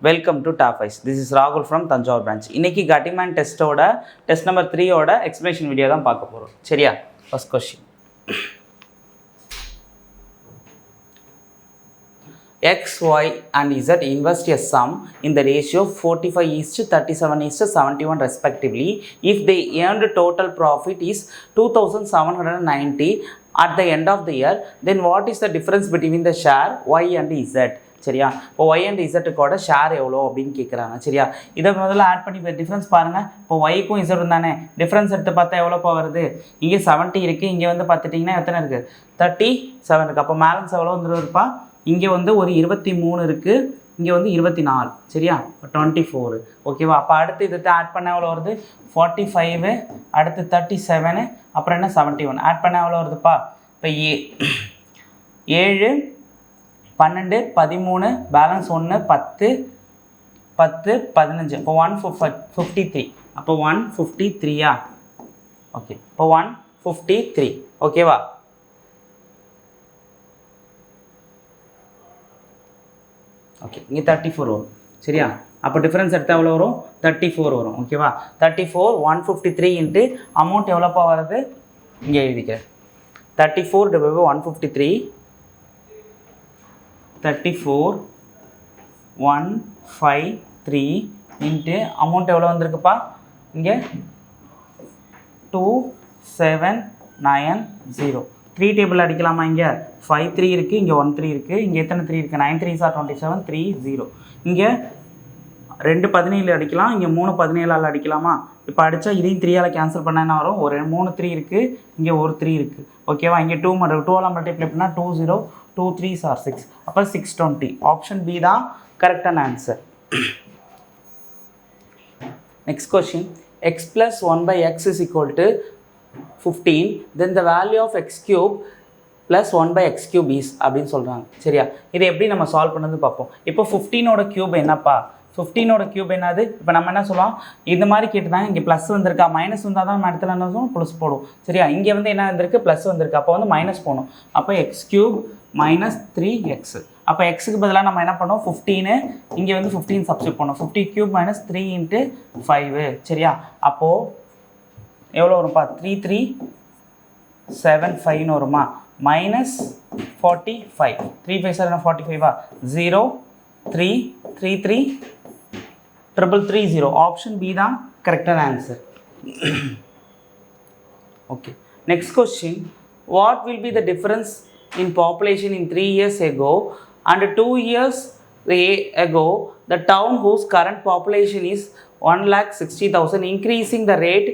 Welcome to Top 5. This is Rahul from Tanjore branch. இன்னைக்கு Guttiman டெஸ்டோட test number 3 ஓட explanation video தான் பார்க்க போறோம். சரியா? First question. X, Y and Z invest a sum in the ratio 45:37:71 respectively. If they earned total profit is 2790 at the end of the year, then what is the difference between the share Y and Z? சரியா? இப்போ Y and Z-க்கோட share எவ்வளோ அப்படின்னு கேட்குறாங்க. சரியா? இதை முதல்ல add பண்ணி difference பாருங்கள். இப்போ ஒய்க்கும் இசட்டும் தானே, டிஃப்ரென்ஸ் எடுத்து பார்த்தா எவ்வளோப்பா வருது? இங்கே 70 இருக்குது, இங்கே வந்து பார்த்துட்டிங்கன்னா எத்தனை இருக்குது? 37 இருக்குது. அப்போ பேலன்ஸ் எவ்வளோ வந்துருப்பா? இங்கே வந்து ஒரு 23 இருக்குது, இங்கே வந்து 24. சரியா? 24. ஓகேவா? அப்போ அடுத்து இதை ஆட் பண்ண எவ்வளோ வருது? 45, அடுத்து 37, அப்புறம் என்ன 71 ஆட் பண்ண எவ்வளோ வருதுப்பா? இப்போ 7, 12, 13, பேலன்ஸ் 1, 10, 10, 15. இப்போ 153. அப்போ 153யா? ஓகே, இப்போ 153. ஓகேவா? ஓகே, இங்கே 34 வரும். சரியா? அப்போ டிஃப்ரென்ஸ் எடுத்தால் எவ்வளோ வரும்? 34 வரும். ஓகேவா? 34 153 இன்ட்டு அமௌண்ட் எவ்வளோப்பா வருது? இங்கே எழுதிக்கிறேன். 34 / 153 34,153 இன்ட்டு அமௌண்ட் எவ்வளோ வந்திருக்குப்பா? இங்கே 2790. 3 டேபிள் அடிக்கலாமா? இங்கே 5 3 இருக்குது, இங்கே 1 3 இருக்குது, இங்கே எத்தனை 3 இருக்குது? 9 3s are 27, 30. இங்கே 2 17 அடிக்கலாம், இங்கே 3 17ஆல் அடிக்கலாமா? இப்போ அடித்தா இதையும் 3ஆல் கேன்சல் பண்ணால் என்ன வரும்? ஒரு 3 3 இருக்குது, இங்கே ஒரு 3 இருக்குது. ஓகேவா? இங்கே 2 மல்டிப்ளை பண்ணால் 20, 2 3s are 6. அப்போ 620. ஆப்ஷன் பி தான் கரெக்டான answer. Next question. x plus 1/x is equal to 15, then the value of x cube plus 1/x cube is அப்படின்னு சொல்கிறாங்க. சரியா? இதை எப்படி நம்ம சால்வ் பண்ணது பார்ப்போம். இப்போ 15ஓட க்யூப் என்னப்பா? 15ஓட க்யூப் என்னது? இப்போ நம்ம என்ன சொல்லலாம், இந்த மாதிரி கேட்டுதாங்க. இங்கே ப்ளஸ் வந்திருக்கா, மைனஸ் வந்தால் தான் நம்ம இடத்துல என்ன சொல்லுவோம்? ப்ளஸ் போடும். சரியா? இங்கே வந்து என்ன வந்திருக்கு? ப்ளஸ் வந்திருக்கு. அப்போ வந்து மைனஸ் போகணும். அப்போ எக்ஸ் க்யூப் மைனஸ் 3x. அப்போ எக்ஸுக்கு பதிலாக நம்ம என்ன பண்ணோம்? 15, இங்கே வந்து 15 சப்ஸ்டிட் பண்ணோம். 50 க்யூப் மைனஸ் 3 × 5. சரியா? அப்போது எவ்வளோ வரும்ப்பா? 3375 வருமா? மைனஸ் 45. 3 5 7 45. 0 3 3 3 330. ஆப்ஷன் பி தான் கரெக்டான answer. Okay, next question. What will be the difference in population in 3 years ago and 2 years ago the town whose current population is 1,60,000 increasing the rate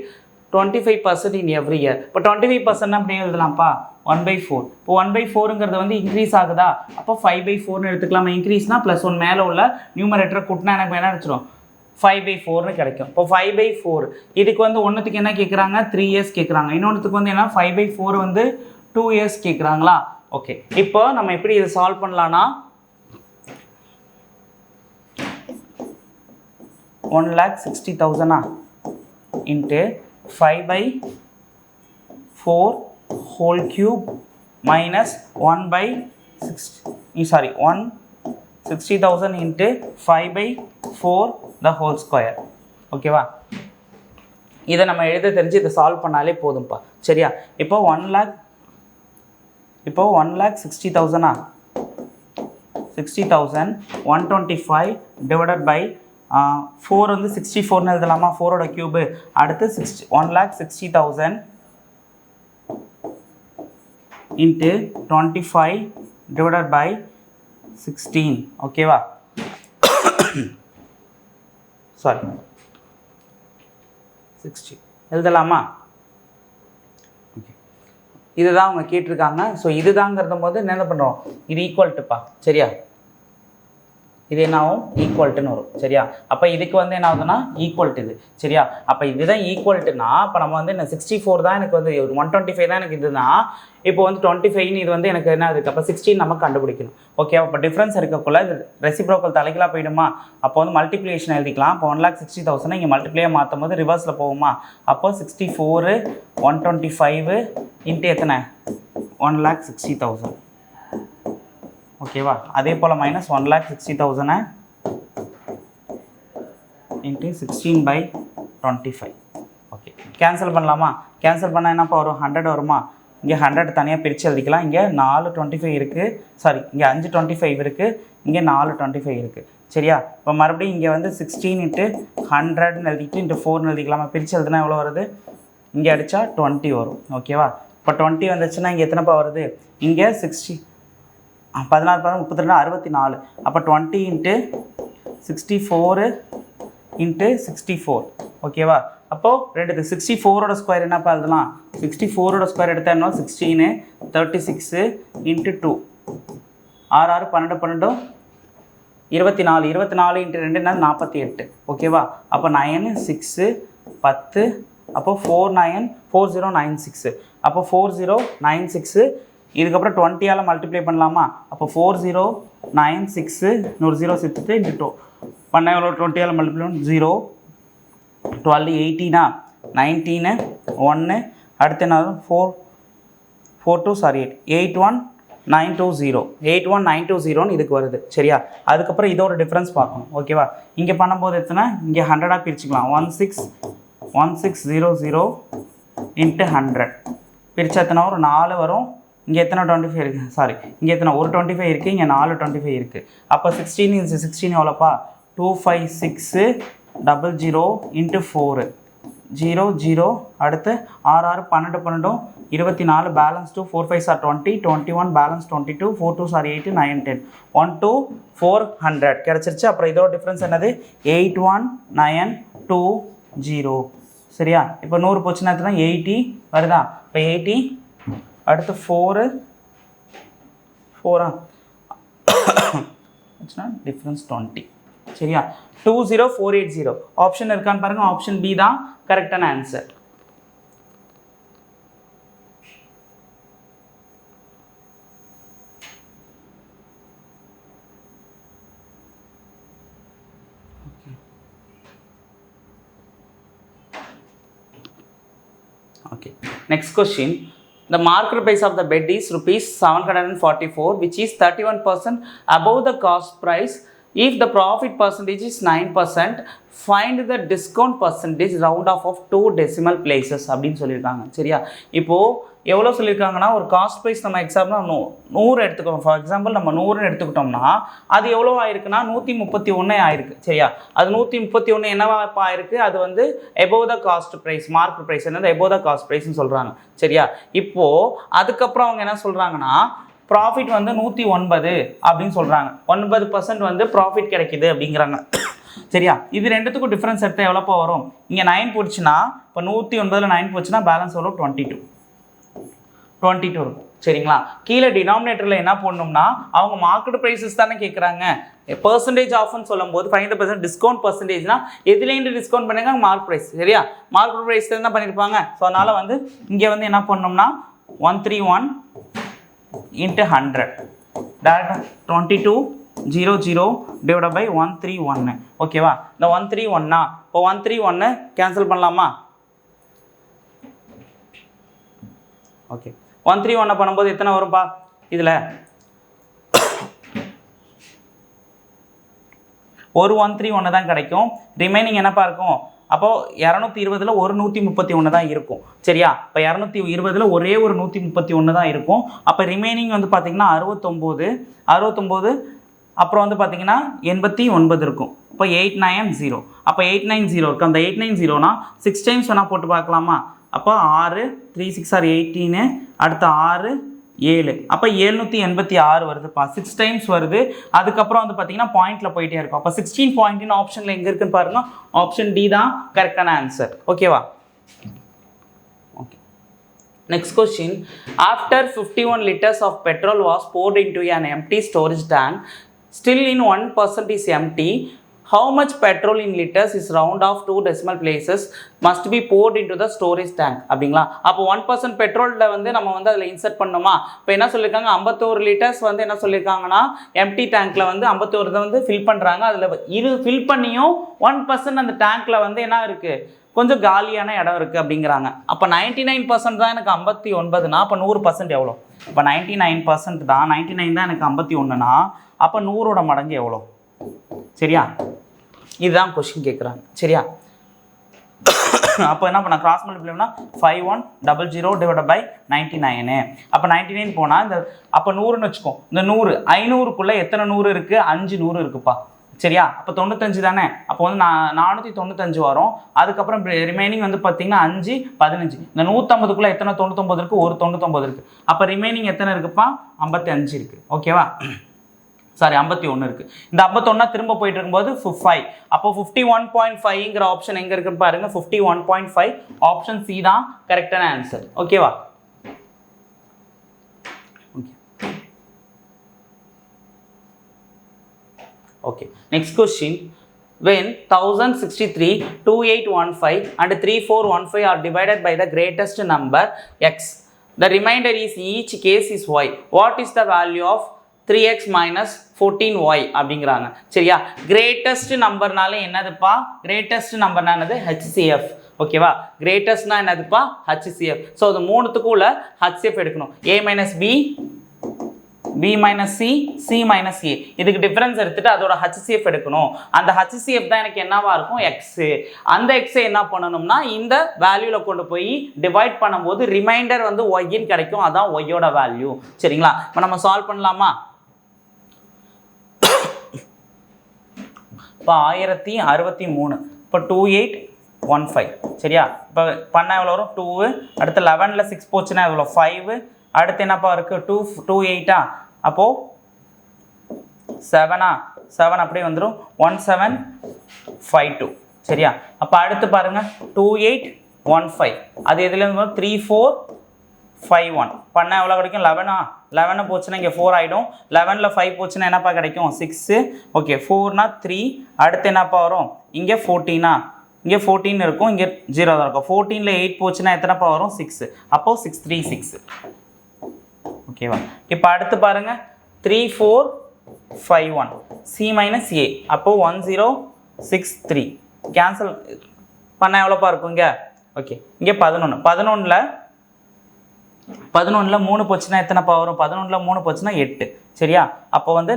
25% in every year? இப்போ 25% அப்படி எழுதலாம்ப்பா. 1/4. இப்போ 1/4ங்கிறது வந்து increase ஆகுதா? அப்போ 5/4ன்னு எடுத்துக்கலாமா? இன்க்ரீஸ்னால் +1 மேலே உள்ள நியூமரேட்டரை கூட்டினா எனக்கு என்ன நினச்சிடும்? 5/4ன்னு கிடைக்கும். இப்போ 5/4 இதுக்கு வந்து ஒன்றுத்துக்கு என்ன கேட்குறாங்க? 3 years கேட்குறாங்க. இன்னொன்றுத்துக்கு வந்து என்ன? 5/4 வந்து 2 years கேட்குறாங்களா? ஓகே, இப்போ நம்ம எப்படி இதை சால்வ் பண்ணலான்னா 1,60,000 into 5/4 whole cube minus 160,000 into 5/4 the whole square. ஓகேவா? இதை நம்ம எழுத தெரிஞ்சு இதை சால்வ் பண்ணாலே போதும்ப்பா. சரியா? இப்போ 1,60,000 60,000 125 divided by 4 வந்து 64ன்னு எழுதலாமா? 4ஓட க்யூபு. அடுத்து 1,60,000 into 25 divided by 16. ஓகேவா? சாரி 60 எழுதலாமா? ஓகே, இதுதான் அவங்க கேட்டிருக்காங்க. ஸோ இதுதாங்கிறத போது என்ன பண்ணுறோம்? இது ஈக்குவல் டுப்பா. சரியா? இது என்ன ஆகும்? ஈக்குவல்ட்டுன்னு வரும். சரியா? அப்போ இதுக்கு வந்து என்ன ஆகுதுன்னா ஈக்குவல்ட்டு இது. சரியா? அப்போ இதுதான் ஈக்குவல்ட்டுனா இப்போ நம்ம வந்து என்ன 64 தான் எனக்கு வந்து 125 தான் எனக்கு இதுனா, இப்போ வந்து 25 இது வந்து எனக்கு என்ன இருக்குது? அப்போ 16 நம்ம கண்டுபிடிக்கணும். ஓகே, அப்போ டிஃப்ரென்ஸ் இருக்கக்குள்ள இது ரெசிப்ரோக்கல் தலைகளாக போயிடுமா? அப்போ வந்து மல்டிப்ளிகேஷன் எழுதிக்கலாம். இப்போ 1,60,000 இங்கே மல்டிப்ளேயை மாற்றும் போது ரிவர்ஸில் போகுமா? அப்போ 64 125 இன்ட்டு எத்தனை? 1,60,000. ஓகேவா? அதே போல் -1,60,000 இன்ட்டு 16/25. ஓகே, கேன்சல் பண்ணலாமா? கேன்சல் பண்ணால் என்னப்பா வரும்? 100 வருமா? இங்கே 100 தனியாக பிரித்து எழுதிக்கலாம். இங்கே 4 25 இருக்குது, சாரி இங்கே 5 25 இருக்குது, இங்கே 4 25 இருக்குது. சரியா? இப்போ மறுபடியும் இங்கே வந்து 16 × 100ன்னு எழுதிட்டு இன்ட்டு 4ன்னு எழுதிக்கலாமா? பிரித்து எழுதுனா எவ்வளோ வருது? இங்கே அடித்தா 20 வரும். ஓகேவா? இப்போ 20 வந்துச்சுன்னா இங்கே எத்தனைப்பா வருது? இங்கே 16 16 32 64. அப்போ 20 × 64 × 64. ஓகேவா? அப்போது ரெண்டு 64ஓட ஸ்கொயர் என்னப்பா எழுதலாம்? 64ஓட ஸ்கொயர் எடுத்தால் என்ன? 16 36 × 2 6 6 12 12 24 24 × 2 என்ன? 48. ஓகேவா? அப்போ 9 6 10. அப்போ 4 9 4096. அப்போ 4096. இதுக்கப்புறம் 20ஆல் மல்டிப்ளை பண்ணலாமா? அப்போ 4096 இன்னொரு 0 சேர்த்துட்டு இன்ட்டு 2 பண்ண எவ்வளோ? 20ஆல் மல்டிப்ளை 0 12 18 19 1 அடுத்து என்ன? 4 2 சாரி 81920 81920ன்னு இதுக்கு வருது. சரியா? அதுக்கப்புறம் இதோட டிஃப்ரென்ஸ் பார்க்கணும். ஓகேவா? இங்கே பண்ணும்போது எத்தனை? இங்கே 100ஆக பிரிச்சுக்கலாம். 1600 × 100 பிரிச்சா எத்தனை ஒரு 4 வரும். இங்கே எத்தனை 25 இருக்குது? சாரி இங்கே எத்தனை? ஒரு 25 இருக்குது, இங்கே 4 25 இருக்குது. அப்போ 16 × 16 எவ்வளோப்பா? 25600 × 4 0 0. அடுத்து 6 6 12 12 24 பேலன்ஸ் 2 4 5 are 20 21 பேலன்ஸ் 22 4 2 are 8 9 10 1 2 400 கிடச்சிருச்சு. அப்புறம் இதோட டிஃப்ரென்ஸ் என்னது? 81920. சரியா? இப்போ 100 போச்சுன்னா எத்தனை? 80 வருதா? இப்போ 80 அடுத்து 4 டிஃப்ரென்ஸ் 20. சரியா? 20480 ஆப்ஷன் இருக்கான்னு பாருங்க. ஆப்ஷன் பி தான் கரெக்டான answer. Okay. Next question. The market price of the bed is rupees 744, which is 31% above the cost price. If the profit percentage is 9%, find the discount percentage round off of 2 decimal places அப்படின்னு சொல்லியிருக்காங்க. சரியா? இப்போது எவ்வளோ சொல்லியிருக்காங்கன்னா, ஒரு cost price நம்ம example 100 எடுத்துக்கிறோம். For example நம்ம 100 எடுத்துக்கிட்டோம்னா அது எவ்வளோ ஆயிருக்குன்னா 131 ஆயிருக்கு. சரியா? அது 131 என்னவா ஆயிருக்கு? அது வந்து above the cost price, market price என்னது? எபோவ் த காஸ்ட் ப்ரைஸ்ன்னு சொல்கிறாங்க. சரியா? இப்போது அதுக்கப்புறம் அவங்க என்ன சொல்கிறாங்கன்னா, ப்ராஃபிட் வந்து 109 அப்படின்னு சொல்கிறாங்க. 9% வந்து ப்ராஃபிட் கிடைக்கிது அப்படிங்கிறாங்க. சரியா? இது ரெண்டுத்துக்கும் டிஃப்ரென்ஸ் எடுத்தால் எவ்வளோப்பா வரும்? இங்கே 9 போச்சுன்னா, இப்போ 109ல் 9 போச்சுன்னா பேலன்ஸ் எவ்வளோ? 22 இருக்கும். சரிங்களா? கீழே டினாமினேட்டரில் என்ன பண்ணணும்னா, அவங்க மார்க்கெட் ப்ரைஸஸ் தானே கேட்குறாங்க. பெர்சன்டேஜ் ஆஃப்னு சொல்லும்போது 5% டிஸ்கவுண்ட் பர்சன்டேஜ்னா எதுலேருந்து டிஸ்கவுண்ட் பண்ணுங்க? Mark price. சரியா? மார்க்கெட் ப்ரைஸ் என்ன பண்ணியிருப்பாங்க. ஸோ அதனால் வந்து இங்கே வந்து என்ன பண்ணணும்னா 131 × 100 டேரெக்டாக 2200 டிவைட் பை 131. ஓகேவா? இந்த 131 இப்போ 131 கேன்சல் பண்ணலாமா? ஓகே, 131 பண்ணும்போது எத்தனை வரும்பா? இதில் ஒரு 131 தான் கிடைக்கும். ரிமைனிங் என்னப்பா இருக்கும்? அப்போது 220ல் ஒரு 131 தான் இருக்கும். சரியா? இப்போ 220ல் ஒரே ஒரு 131 தான் இருக்கும். அப்போ ரிமைனிங் வந்து பார்த்திங்கன்னா 69 அப்புறம் வந்து பார்த்திங்கன்னா 89 இருக்கும். இப்போ 890. அப்போ 890 இருக்குது. அந்த 890னா 6 டைம்ஸ் வேணால் போட்டு பார்க்கலாமா? அப்போ 6 3 6 are 18 அடுத்து 6 7 அப்போ 786 வருதுப்பா. 6 டைம்ஸ் வருது. அதுக்கப்புறம் வந்து பார்த்தீங்கன்னா பாயிண்டில் போயிட்டே இருக்கும். அப்போ 16 பாயிண்ட்னு ஆப்ஷனில் எங்கே இருக்குன்னு பாருங்க. ஆப்ஷன் டி தான் கரெக்டான ஆன்சர். ஓகேவா? Okay. Next question. After 51 liters of petrol was poured into an empty storage tank, still in 1% is empty. How much petrol in liters is round off 2 decimal places must be poured into the storage tank அப்படிங்களா? அப்போ 1% பெட்ரோலில் வந்து நம்ம வந்து அதில் insert பண்ணோமா? இப்போ என்ன சொல்லியிருக்காங்க? 51 liters வந்து என்ன சொல்லியிருக்காங்கன்னா எம்டி டேங்க்கில் வந்து 51 வந்து ஃபில் பண்ணுறாங்க. அதில் ஃபில் பண்ணியும் 1% அந்த டேங்க்கில் வந்து என்ன இருக்குது? கொஞ்சம் காலியான இடம் இருக்குது அப்படிங்கிறாங்க. அப்போ 99% தான் எனக்கு 59னா அப்போ 100% எவ்வளோ? இப்போ 99% தான், 99 தான் எனக்கு 51னா அப்போ 100ஓட மடங்கு எவ்வளோ? சரியா? இதுதான் கொஸ்டின் கேட்குறாங்க. சரியா? அப்போ என்ன பண்ண கிராஸ் மல்டிப்ளைனா 5100 டிவைட் பை 99. அப்போ 99 போனால் இந்த அப்போ 100ன்னு வச்சுக்கோ. இந்த 100 500க்குள்ளே எத்தனை 100 இருக்குது? 5 100 இருக்குப்பா. சரியா? அப்போ 95 தானே. அப்போ வந்து 495 வரும். அதுக்கப்புறம் ரிமைனிங் வந்து பார்த்தீங்கன்னா 5 15. இந்த 150க்குள்ளே எத்தனை 99 இருக்குது? ஒரு 99 இருக்குது. அப்போ ரிமைனிங் எத்தனை இருக்குப்பா? 55 இருக்குது. ஓகேவா? சாரி 51 இருக்குது. இந்த 51 திரும்ப போயிட்டு இருக்கும்போது 5. அப்போ 51.5ங்கிற ஆப்ஷன் எங்கே இருக்குன்னு பாருங்க. 51.5 ஆப்ஷன் சி தான் கரெக்டான ஆன்சர். ஓகேவா? Okay, next question. When 1063, 2815 and 3415 are divided by the greatest number x, the remainder is each case is y. What is the value of 3x minus 14y அப்படிங்கிறாங்க. சரியா? Greatest நம்பர்னால என்னதுப்பா? Greatest நம்பர்னா என்னது? HCF. ஓகேவா? கிரேட்டஸ்ட்னா என்னதுப்பா? HCF. So அது மூணுத்துக்குள்ள HCF எடுக்கணும். a minus b, b minus c, c minus a. இதுக்கு difference எடுத்துட்டு அதோட HCF எடுக்கணும். அந்த HCF தான் எனக்கு என்னவா இருக்கும்? x. அந்த x என்ன பண்ணணும்னா இந்த வேல்யூல கொண்டு போய் டிவைட் பண்ணும்போது ரிமைண்டர் வந்து y ன்னு கிடைக்கும். அதான் y யோட வேல்யூ. சரிங்களா? இப்போ நம்ம சால்வ் பண்ணலாமா? இப்போ 1063. இப்போ 2815. சரியா? இப்போ பண்ணால் எவ்வளோ வரும்? 2. அடுத்து 11ல் 6 போச்சுன்னா எவ்வளோ? 5. அடுத்து என்னப்பா இருக்குது? 28. அப்போது 7 அப்படியே வந்துடும். 1752. சரியா? அப்போ அடுத்து பாருங்கள் 2815. அது எதுலேருந்து 3451. பண்ணால் எவ்வளோ கிடைக்கும்? 11 போச்சுன்னா இங்கே 4 ஆகிடும். 11ல் 5 போச்சுன்னா என்னப்பா கிடைக்கும்? 6. ஓகே, 4னா 3. அடுத்து என்னப்பா வரும்? இங்கே 14. இங்கே 14 இருக்கும், இங்கே 0 தான் இருக்கும். 14ல் 8 போச்சுன்னா எத்தனைப்பா வரும்? 6. அப்போது 636. ஓகேவா? இப்போ அடுத்து பாருங்கள் 3451 சி மைனஸ் ஏ. அப்போது 1063. கேன்சல் பண்ணால் எவ்வளோப்பா இருக்கும் இங்கே? ஓகே, இங்கே 11. 11ல் 3 போச்சுன்னா எத்தனைப்பா வரும்? 11ல் 3 போச்சுன்னா 8. சரியா? அப்போ வந்து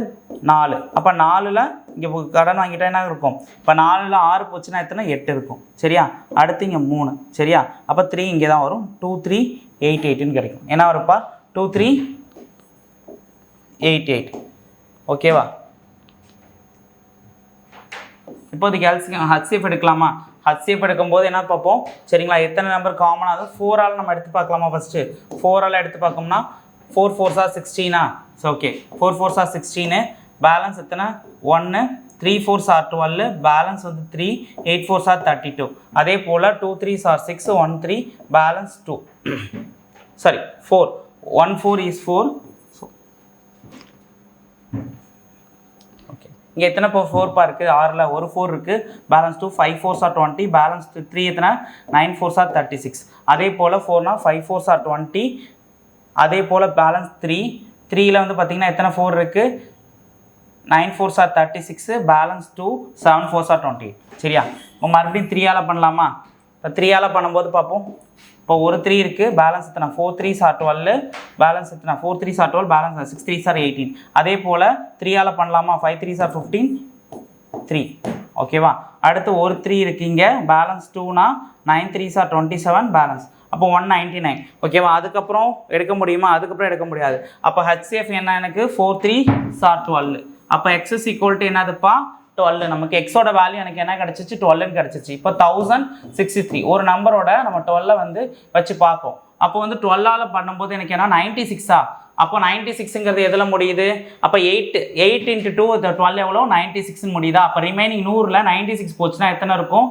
4. அப்போ 4ல் இங்கே கடன் வாங்கிட்டா என்ன இருக்கும்? இப்போ 4ல் 6 போச்சுன்னா எத்தனை? 8 இருக்கும். சரியா? அடுத்து இங்கே 3. சரியா? அப்போ 3 இங்கே தான் வரும். 2388ன்னு கிடைக்கும். என்ன வரும்ப்பா? 2388. ஓகேவா? இப்போதைக்கு HCF எடுக்கலாமா? HCF எடுக்கும்போது என்ன பார்ப்போம்? சரிங்களா? எத்தனை நம்பர் காமனாக? அதாவது 4ஆல் நம்ம எடுத்து பார்க்கலாமா? ஃபஸ்ட்டு 4ஆல் எடுத்து பார்க்கோம்னா 4 4s are 16. So okay, 4 4s are 16. Balance எத்தனை? 1. 3 4s are 12. பேலன்ஸ் வந்து 3. 8 4s are 32. அதே போல் 2 3s are 6. 1 3. Balance 2. Sorry 4. 1 4 is 4. இங்கே எத்தனை 4 இருக்குது? 6ல் ஒரு 4 இருக்குது. பேலன்ஸ் 2. 5 4s are 20. பேலன்ஸ் 3 எத்தனை? 9 4s are 36. அதே போல் 4னா 5 4s are 20. அதே போல் பேலன்ஸ் 3. 3ல் வந்து பார்த்திங்கன்னா எத்தனை 4 இருக்குது? 9 4s are 36. Balance 2. 7 4s are 28. சரியா? இப்போ மறுபடியும் 3ஆல் பண்ணலாமா? இப்போ 3ஆல் பண்ணும்போது பார்ப்போம். இப்போ ஒரு 3 இருக்குது. பேலன்ஸ் எத்தனை? 4 3s are 12. பேலன்ஸ் எத்தனை? 4 3s are 12. Balance 6 3s are 18. அதே போல் 3ஆல் பண்ணலாமா? 5 3s are 15. 3. ஓகேவா? அடுத்து ஒரு 3 இருக்குங்க. Balance 2னா 9 3s are 27. பேலன்ஸ் அப்போ 199. ஓகேவா? அதுக்கப்புறம் எடுக்க முடியுமா? அதுக்கப்புறம் எடுக்க முடியாது. அப்போ HCF என்ன எனக்கு? 4 3s are 12. அப்போ x is equal to என்னதுப்பா? 12. நமக்கு எக்ஸோட வேல்யூ எனக்கு என்ன கிடச்சிச்சு? 12 கிடச்சிச்சு. இப்போ 1063 ஒரு நம்பரோட நம்ம 12 வந்து வச்சு பார்ப்போம். அப்போ வந்து 12ஆல் பண்ணும்போது எனக்கு என்ன? 96. அப்போ 96ங்கிறது எதில் முடியுது? அப்போ 8 × 2 12 எவ்வளோ? 96ன்னு முடியுதா? அப்போ ரிமைனிங் 100ல் 96 போச்சுன்னா எத்தனை இருக்கும்?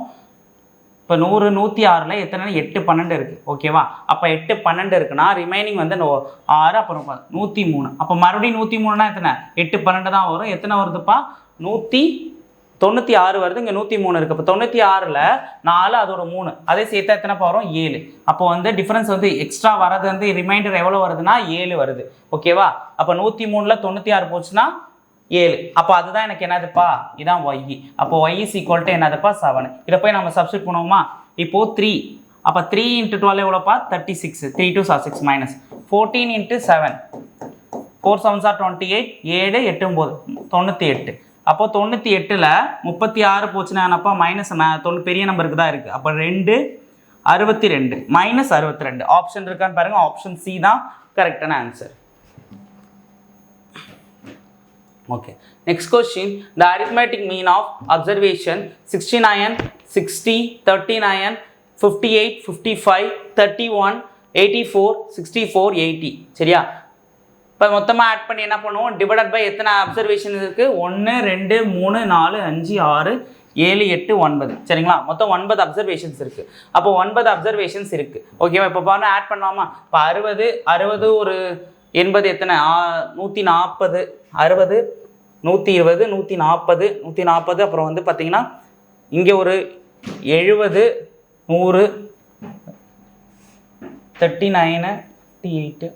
இப்போ 100 106ல் எத்தனை? 8 12 இருக்குது. ஓகேவா? அப்போ 8 12 இருக்குன்னா ரிமைனிங் வந்து 6. அப்புறம் 103. அப்போ மறுபடியும் 103னா எத்தனை? 8 12 தான் வரும். எத்தனை வருதுப்பா? 196 வருது. இங்கே 103 இருக்குது. அப்போ 96ல் 4 அதோட 3 அதே சேர்த்தா எத்தனை வரும்? 7. அப்போ வந்து டிஃப்ரென்ஸ் வந்து எக்ஸ்ட்ரா வரது வந்து ரிமைண்டர் எவ்வளோ வருதுன்னா 7 வருது. ஓகேவா? அப்போ 103ல் 96 போச்சுன்னா 7. அப்போ அதுதான் எனக்கு என்னதுப்பா? இதான் y. அப்போ y is equal to என்னதுப்பா? 7. இதை போய் நம்ம சப்ஸ்டிட் பண்ணுவோமா? இப்போது 3. அப்போ 3 × 12 எவ்வளோப்பா? 36. 3 2s are 6 minus 14 × 7. 4 7s are 28. 7 8 9 98. அப்போ 98ல் 36 போச்சுன்னா என்னப்பா மைனஸ் பெரிய நம்பருக்கு தான் இருக்குது. அப்போ 2 62 மைனஸ் 62 ஆப்ஷன் இருக்கான்னு பாருங்கள். ஆப்ஷன் சி தான் கரெக்டான answer. Okay, next question. The arithmetic mean of observation 69, 60, 39, 58, 55, 31, 84, 64, 80. சரியா? இப்போ மொத்தமாக ஆட் பண்ணி என்ன பண்ணுவோம்? டிவைடட் பை எத்தனை அப்சர்வேஷன் இருக்குது? 1 2 3 4 5 6 7 8 9. சரிங்களா? மொத்தம் 9 அப்சர்வேஷன்ஸ் இருக்குது. அப்போ 9 அப்சர்வேஷன்ஸ் இருக்குது. ஓகேவா? இப்போ பாருங்கள் ஆட் பண்ணலாமா? இப்போ 60 ஒரு 80 எத்தனை? 140 60 120 140 140. அப்புறம் வந்து பார்த்தீங்கன்னா இங்கே ஒரு 70 100 39 58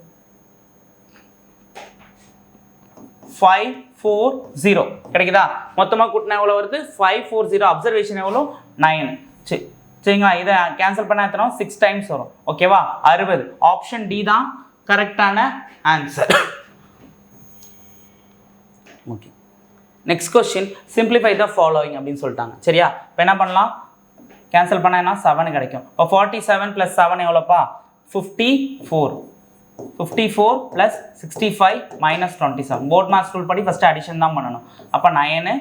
540 கிடைக்குதா? மொத்தமாக கூட்டினா எவ்வளோ வருது? 540. அப்சர்வேஷன் எவ்வளோ? 9. சரிங்களா? இதை கேன்சல் பண்ண எத்தனை? 6 டைம்ஸ் வரும். ஓகேவா? 60. ஆப்ஷன் டி தான் கரெக்டான answer. Okay, next question. Simplify the following அப்படின்னு சொல்லிட்டாங்க. சரியா? இப்போ என்ன பண்ணலாம்? கேன்சல் பண்ணால் என்ன? 7 கிடைக்கும். இப்போ 47 + 7 எவ்வளோப்பா? 54. 54 + 65 - 27. போர்ட் மார்க் ஸ்கூல் படி ஃபஸ்ட்டு அடிஷன் தான் பண்ணணும். அப்போ 9.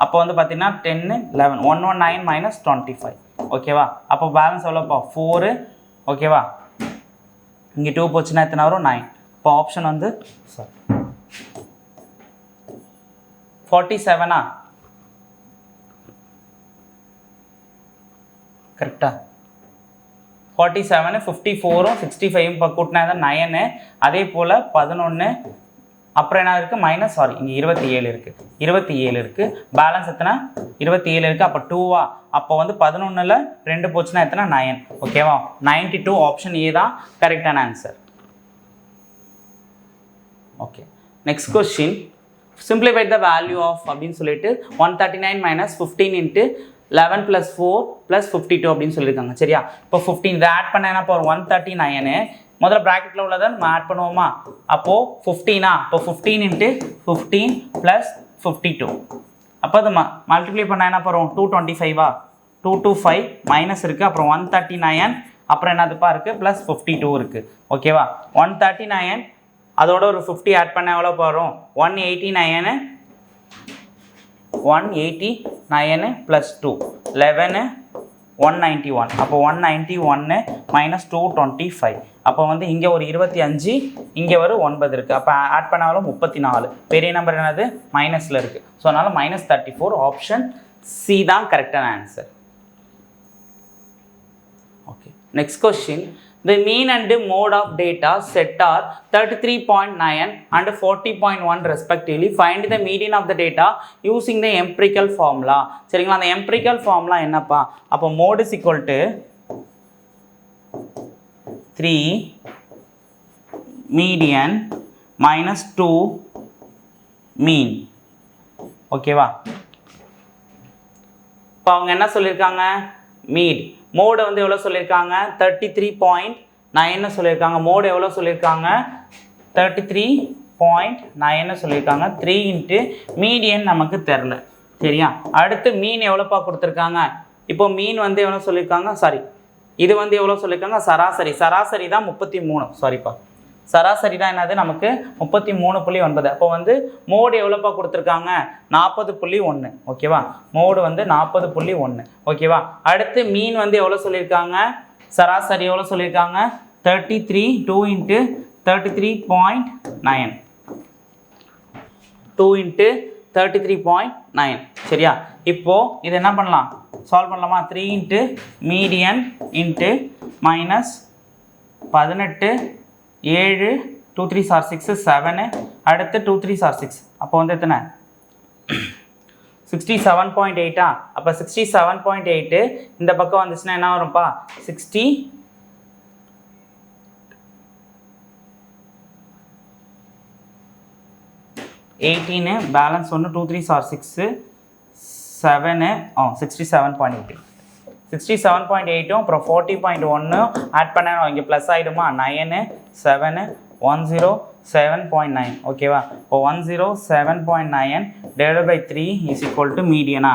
அப்போ வந்து பார்த்தீங்கன்னா 10 11 119 - 25. ஓகேவா? அப்போ பேலன்ஸ் எவ்வளோப்பா? 4. ஓகேவா? இங்கே 2 போச்சுன்னா எத்தனை வரும்? 9. இப்போ ஆப்ஷன் வந்து 47 கரெக்டா? 47 54 65 கூட்டினா தான் 9. அதே போல் 11. அப்புறம் என்ன இருக்குது? இங்கே 27 இருக்குது. 27 இருக்குது. பேலன்ஸ் எத்தனை? 27 இருக்குது. அப்போ 2வா? அப்போ வந்து 11ல் 2 போச்சுன்னா எத்தனை? 9. ஓகேவா? 92. ஆப்ஷன் ஏ தான் கரெக்டான answer. Okay, next question. Simplify the value of அப்படின்னு சொல்லிட்டு 139 - 15 × 11 + 4 + 52 அப்படின்னு சொல்லியிருக்காங்க. சரியா? இப்போ 15 இதை ஆட் பண்ண என்ன? இப்போ 139 முதல்ல ப்ராக்கெட்டில் உள்ளதை நம்ம ஆட் பண்ணுவோமா? அப்போது 15 இப்போ 15 × 15 + 52. அப்போ அது மல்டிப்ளை பண்ண என்ன வரும்? 225. 225 மைனஸ் இருக்குது. அப்புறம் 139 அப்புறம் என்னதுப்பா இருக்குது? + 52 இருக்குது. ஓகேவா? 139 அதோட ஒரு 50 ஆட் பண்ண எவ்வளோ வரும்? 189 + 2 11 191. அப்போ 191 - 225. அப்போ வந்து இங்கே ஒரு 25 இங்கே ஒரு 9 இருக்குது. அப்போ ஆட் பண்ணாலும் 34. பெரிய நம்பர் என்னது? மைனஸில் இருக்குது. ஸோ அதனால் -34. ஆப்ஷன் சி தான் கரெக்டான answer. Okay, next question. The mean and mode of data set are 33.9 and 40.1 respectively. Find the median of the data using the empirical formula. சரிங்களா? அந்த empirical formula என்னப்பா? அப்போ mode is equal to 3 median minus 2 mean. ஓகேவா? இப்போ அவங்க என்ன சொல்லியிருக்காங்க? Mode வந்து எவ்வளோ சொல்லியிருக்காங்க? 33.9 சொல்லியிருக்காங்க. மோடு எவ்வளோ சொல்லியிருக்காங்க? 33.9 சொல்லியிருக்காங்க. 3 × மீடியன் நமக்கு தெரில. சரியா? அடுத்து மீன் எவ்வளோப்பா கொடுத்துருக்காங்க? இப்போ மீன் வந்து எவ்வளோ சொல்லியிருக்காங்க? இது வந்து எவ்வளோ சொல்லியிருக்காங்க? சராசரி தான் 33. சாரிப்பா, சராசரி தான் என்னது? நமக்கு 33.9. அப்போ வந்து மோடு எவ்வளோப்பா கொடுத்துருக்காங்க? 40.1. ஓகேவா? மோடு வந்து 40.1. ஓகேவா? அடுத்து மீன் வந்து எவ்வளோ சொல்லியிருக்காங்க? சராசரி எவ்வளோ சொல்லியிருக்காங்க? 33. 2 × 33.9. 2 × 33.9. சரியா? இப்போது இது என்ன பண்ணலாம்? சால்வ் பண்ணலாமா? 3 × மீடியன் × -18 7 2 3 are 6 7 அடுத்து 2 3 are 6. அப்போ வந்து எத்தனை? 67.8. அப்போ 67.8 இந்த பக்கம் வந்துச்சுன்னா என்ன வரும்ப்பா? 60 18 பேலன்ஸ் 1 2 3 are 6 7 67.8. 67.8 அப்புறம் 40.1 ஆட் பண்ண இங்கே ப்ளஸ் ஆகிடுமா? 9 7 10 7.9 ஓகேவா. இப்போ 107.9 divided by 3 is equal to median.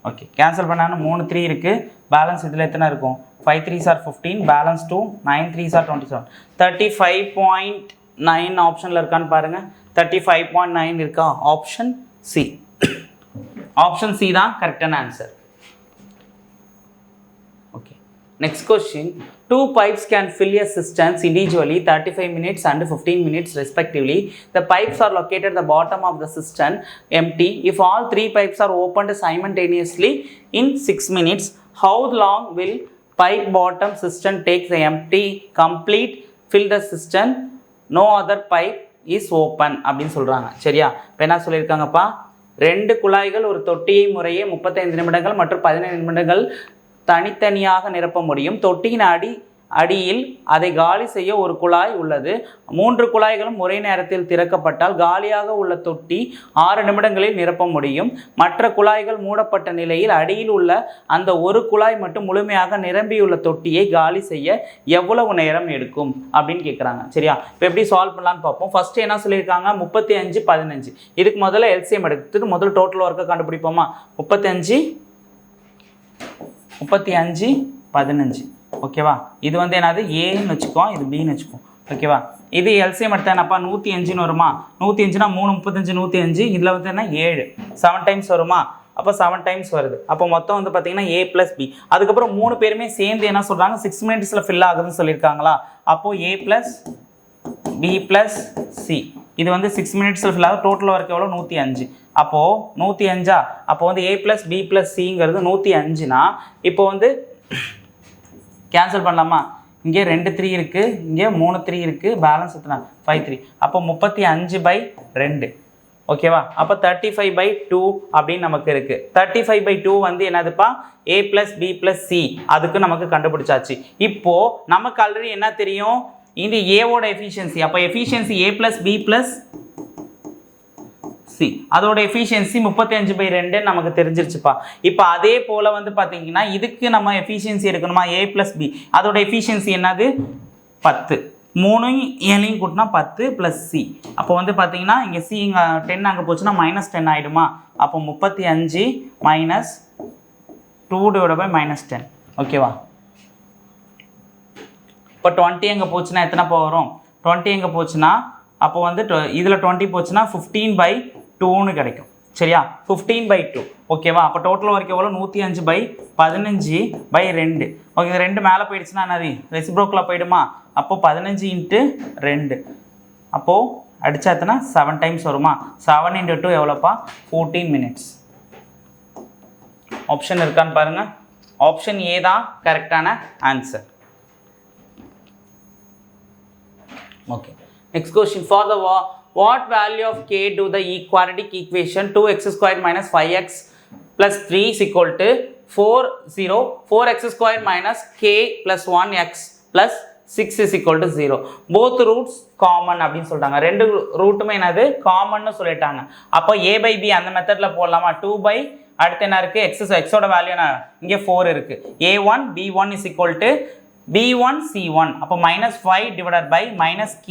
Okay, cancel பண்ணாலும் 3 3 இருக்குது, பேலன்ஸ் இதில் எத்தனை இருக்கும்? 5 3s are 15, balance 2, 9 3s are 27. 35.9 ஆப்ஷனில் இருக்கான்னு பாருங்கள். 35.9 இருக்கா? Option C. ஆப்ஷன் சி தான் கரெக்டான answer. Okay, next question. Two pipes can fill a cistern individually 35 minutes and 15 minutes respectively. The pipes are located at the bottom of the cistern empty. If all three pipes are opened simultaneously in 6 minutes, how long will pipe bottom cistern take the empty complete fill the cistern? No other pipe is open அப்படின்னு சொல்கிறாங்க. சரியா? இப்போ என்ன சொல்லியிருக்காங்கப்பா? 2 குழாய்கள் ஒரு தொட்டியை முறையே 35 நிமிடங்கள் மற்றும் 15 நிமிடங்கள் தனித்தனியாக நிரப்ப முடியும். தொட்டியின் அடியில் அதை காலி செய்ய ஒரு குழாய் உள்ளது. 3 குழாய்களும் ஒரே நேரத்தில் திறக்கப்பட்டால் காலியாக உள்ள தொட்டி 6 நிமிடங்களில் நிரப்ப முடியும். மற்ற குழாய்கள் மூடப்பட்ட நிலையில் அடியில் உள்ள அந்த ஒரு குழாய் மட்டும் முழுமையாக நிரம்பியுள்ள தொட்டியை காலி செய்ய எவ்வளவு நேரம் எடுக்கும் அப்படின்னு கேட்குறாங்க. சரியா? இப்போ எப்படி சால்வ் பண்ணலான்னு பார்ப்போம். ஃபர்ஸ்ட் என்ன சொல்லியிருக்காங்க? 35 15. இதுக்கு முதல்ல எல்சிஎம் எடுத்துட்டு முதல்ல டோட்டல் ஒர்க்கை கண்டுபிடிப்போமா? 35 15 ஓகேவா. இது வந்து என்னது? ஏன்னு வச்சுக்கோ, இது பின்னு வச்சுக்கோ. ஓகேவா. இது எல்சிஎம் எடுத்தா என்னப்பா? 105ன்னு வருமா? 105னா 3 35 105. இதில் வந்து என்ன? 7 7 டைம்ஸ் வருமா? அப்போ 7 டைம்ஸ் வருது. அப்போ மொத்தம் வந்து பார்த்தீங்கன்னா A + B. அதுக்கப்புறம் 3 பேருமே சேர்ந்து என்ன சொல்கிறாங்க? 6 மினிட்ஸில் ஃபில் ஆகுதுன்னு சொல்லியிருக்காங்களா? அப்போது A + B + C. இது வந்து 6 மினிட்ஸில் ஃபில் ஆகுது. டோட்டல் ஒர்க் எவ்வளோ? 105. அப்போது 105. அப்போ வந்து A + B + Cங்கிறது 105னா இப்போ வந்து கேன்சல் பண்ணலாமா? இங்கே 2 3 இருக்குது, இங்கே 3 3 இருக்குது, பேலன்ஸ் எத்தனை? 5 3. அப்போ 35/2 ஓகேவா. அப்போ 35/2 அப்படின்னு நமக்கு இருக்குது. 35/2 வந்து என்னதுப்பா? A + B + C. அதுக்கு நமக்கு கண்டுபிடிச்சாச்சு. இப்போது நமக்கு ஆல்ரெடி என்ன தெரியும்? இந்த ஏவோட எஃபிஷியன்சி. அப்போ எஃபிஷியன்சி A + B + C. அதோட எஃபிஷியன்சி 35/2 நமக்கு தெரிஞ்சிருச்சுப்பா. இப்போ அதே போல் வந்து பார்த்தீங்கன்னா இதுக்கு நம்ம எஃபிஷியன்சி எடுக்கணுமா? A + B. அதோட எஃபிஷியன்சி என்னது? 10. 3 7 கூட்டினா 10 + C. அப்போ வந்து பார்த்தீங்கன்னா இங்கே C இங்கே 10 அங்கே போச்சுன்னா -10 ஆகிடுமா? அப்போ 35 - 2 / -10 ஓகேவா. இப்போ 20 எங்கே போச்சுன்னா எத்தனை வரும்? 20 எங்கே போச்சுன்னா அப்போ வந்து இதில் 20 போச்சுன்னா 15/2ன்னு கிடைக்கும். சரியா? 15/2 ஓகேவா. அப்போ டோட்டல் ஒர்க் எவ்வளோ? 105/15/2. ஓகே, இது 2 மேலே போயிடுச்சுன்னா என்னது? ரெசிப்ரோக்கில் போயிடுமா? அப்போது 15 × 2. அப்போது அடித்தா எத்தனை? 7 டைம்ஸ் வருமா? 7 × 2 எவ்வளோப்பா? 14 மினிட்ஸ். ஆப்ஷன் இருக்கான்னு பாருங்கள். ஆப்ஷன் ஏ தான் கரெக்டான answer. Okay, next question. For the what value of k do the quadratic equation 2x² - 5x + 3 is equal to 4x² - k + 1x + 6 is equal to 0. both roots common அப்படின்னு சொல்லிட்டாங்க. 2 ரூட்டுமே என்னது? காமன்னு சொல்லிட்டாங்க. அப்போ a/b அந்த மெத்தடில் போடலாமா? 2 அடுத்து என்ன இருக்குது? எக்ஸோட வேல்யூ என்ன? இங்கே 4 இருக்குது. a1 b1 is equal to b1 c1. அப்போ -5 divided by -k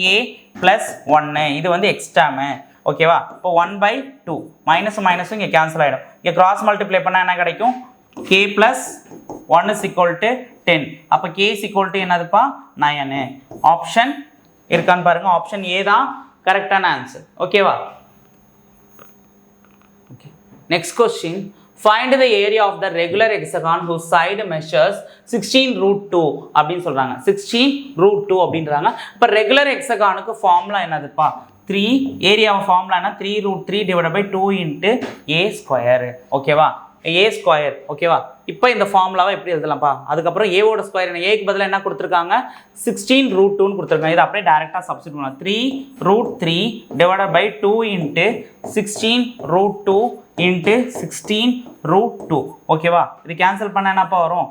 + 1. இது வந்து எக்ஸ்ட்ராமு ஓகேவா. இப்போ 1/2 மைனஸும் இங்கே கேன்சல் ஆகிடும். இங்கே கிராஸ் மல்டிப்ளை பண்ணால் என்ன கிடைக்கும்? k + 1 is equal to 10. அப்போ k is equal to என்னதுப்பா? 9. ஆப்ஷன் இருக்கான்னு பாருங்க. ஆப்ஷன் ஏ தான் கரெக்டான ஆன்சர். ஓகேவா. Okay, next question. Find the area of the regular hexagon whose side measures 16√2 அப்படின்னு சொல்கிறாங்க. 16√2 அப்படின்றாங்க. இப்போ ரெகுலர் ஹெக்ஸகானுக்கு ஃபார்முலா என்னதுப்பா? 3 ஏரியா ஃபார்முலா என்ன? 3√3 / 2 × a². ஓகேவா. a². ஓகேவா. இப்போ இந்த ஃபார்முலாவை எப்படி எழுதலாம்ப்பா? அதுக்கப்புறம் ஏவோட ஸ்கொயர் என்ன? ஏக்கு பதிலாக என்ன கொடுத்துருக்காங்க? 16√2ன்னு கொடுத்துருக்காங்க. இதை அப்படியே டேரெக்டாக சப்ஸ்டிட் பண்ணலாம். 3√3 / 2 × 16√2 × 16√2 ஓகேவா. இது கேன்சல் பண்ண என்னப்பா வரும்?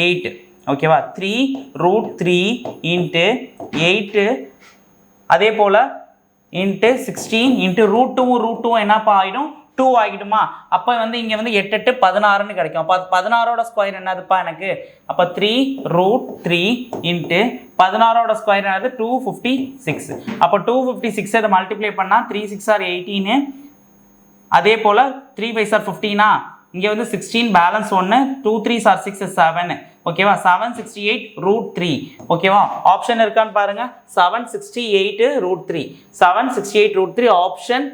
8 ஓகேவா. 3√3 × 8 அதே போல் × 16 × √2 என்னப்பா ஆகிடும்? 2 ஆகிடுமா? அப்போ வந்து இங்கே வந்து 8 8 16ன்னு கிடைக்கும். அப்போ 16ஓட ஸ்கொயர் என்னதுப்பா எனக்கு? அப்போ 3√3 இன்ட்டு 16ஓட ஸ்கொயர் என்னது? 256. அப்போ 256 அதை மல்டிப்ளை பண்ணால் 3 6 are 18. அதே போல் 3 5 are 15. இங்கே வந்து 16 பேலன்ஸ் 1, 2 3 are 6 7. ஓகேவா? 768√3. ஓகேவா? ஆப்ஷன் இருக்கான்னு பாருங்க. 768√3. 768√3 ஆப்ஷன்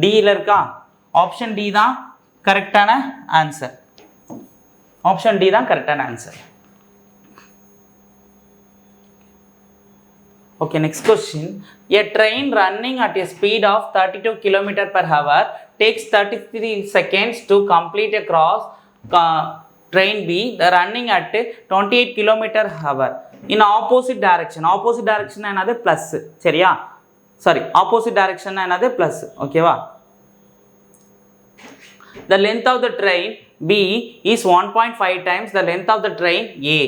டியில் இருக்கா? ஆப்ஷன் டி தான் கரெக்டான ஆன்சர். ஆப்ஷன் டி தான் கரெக்டான answer. Okay, next question. A train running at a speed of 32 km per hour takes 33 seconds to complete a cross. Train B, the running at 28 km per hour in opposite direction. Opposite direction என்னது plus. சரியா? Sorry, opposite direction என்னது plus. ஓகேவா? The length of the train B is 1.5 times the length of the train A.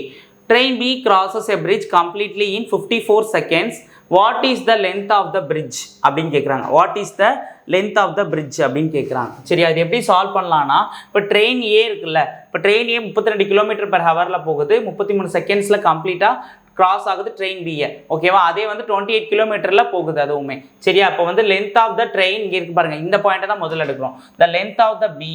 Train B crosses a bridge completely in 54 seconds. What is the length of the bridge? அப்படின்னு கேட்குறாங்க. What is the length of the bridge அப்படின்னு கேட்குறாங்க. சரி, அது எப்படி solve பண்ணலான்னா, இப்போ train ஏ இருக்குல்ல, இப்போ ட்ரெயின் ஏ 32 km/h போகுது, 33 செகண்ட்ஸில் கம்ப்ளீட்டாக கிராஸ் ஆகுது ட்ரெயின் பியை. ஓகேவா? அதே வந்து 28 km போகுது அதுவுமே. சரியா? இப்போ வந்து லென்த் ஆஃப் த ட்ரெயின் இங்கே இருக்கு பாருங்க, இந்த பாயிண்ட்டை தான் முதல்ல எடுக்கிறோம். The length of the B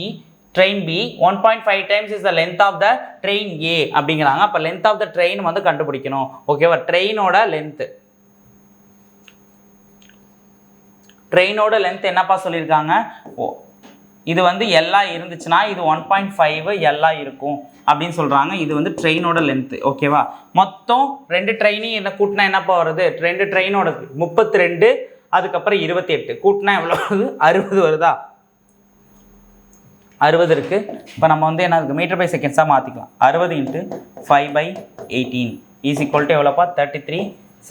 train B 1.5 times is the length of the train A அப்படிங்கிறாங்க. அப்போ length of the train வந்து கண்டுபிடிக்கணும். ஓகேவா? ட்ரெயினோட லென்த் என்னப்பா சொல்லியிருக்காங்க? இது வந்து எல்லா இருந்துச்சுன்னா இது 1.5 எல்லா இருக்கும் அப்படின்னு சொல்கிறாங்க. இது வந்து ட்ரெயினோட லென்த்து. ஓகேவா? மொத்தம் 2 ட்ரெயினையும் என்ன கூட்டினா என்னப்பா வருது? 2 ட்ரெயினோட 32, அதுக்கப்புறம் 28 கூட்டினா எவ்வளோ வருது? 60 வருதா? 60 இருக்குது. இப்போ நம்ம வந்து என்ன இருக்குது? மீட்டர் பை செகண்ட்ஸாக மாற்றிக்கலாம். 60 × 5/18 இஸ் ஈக்குவல் டு எவ்வளோப்பா? 33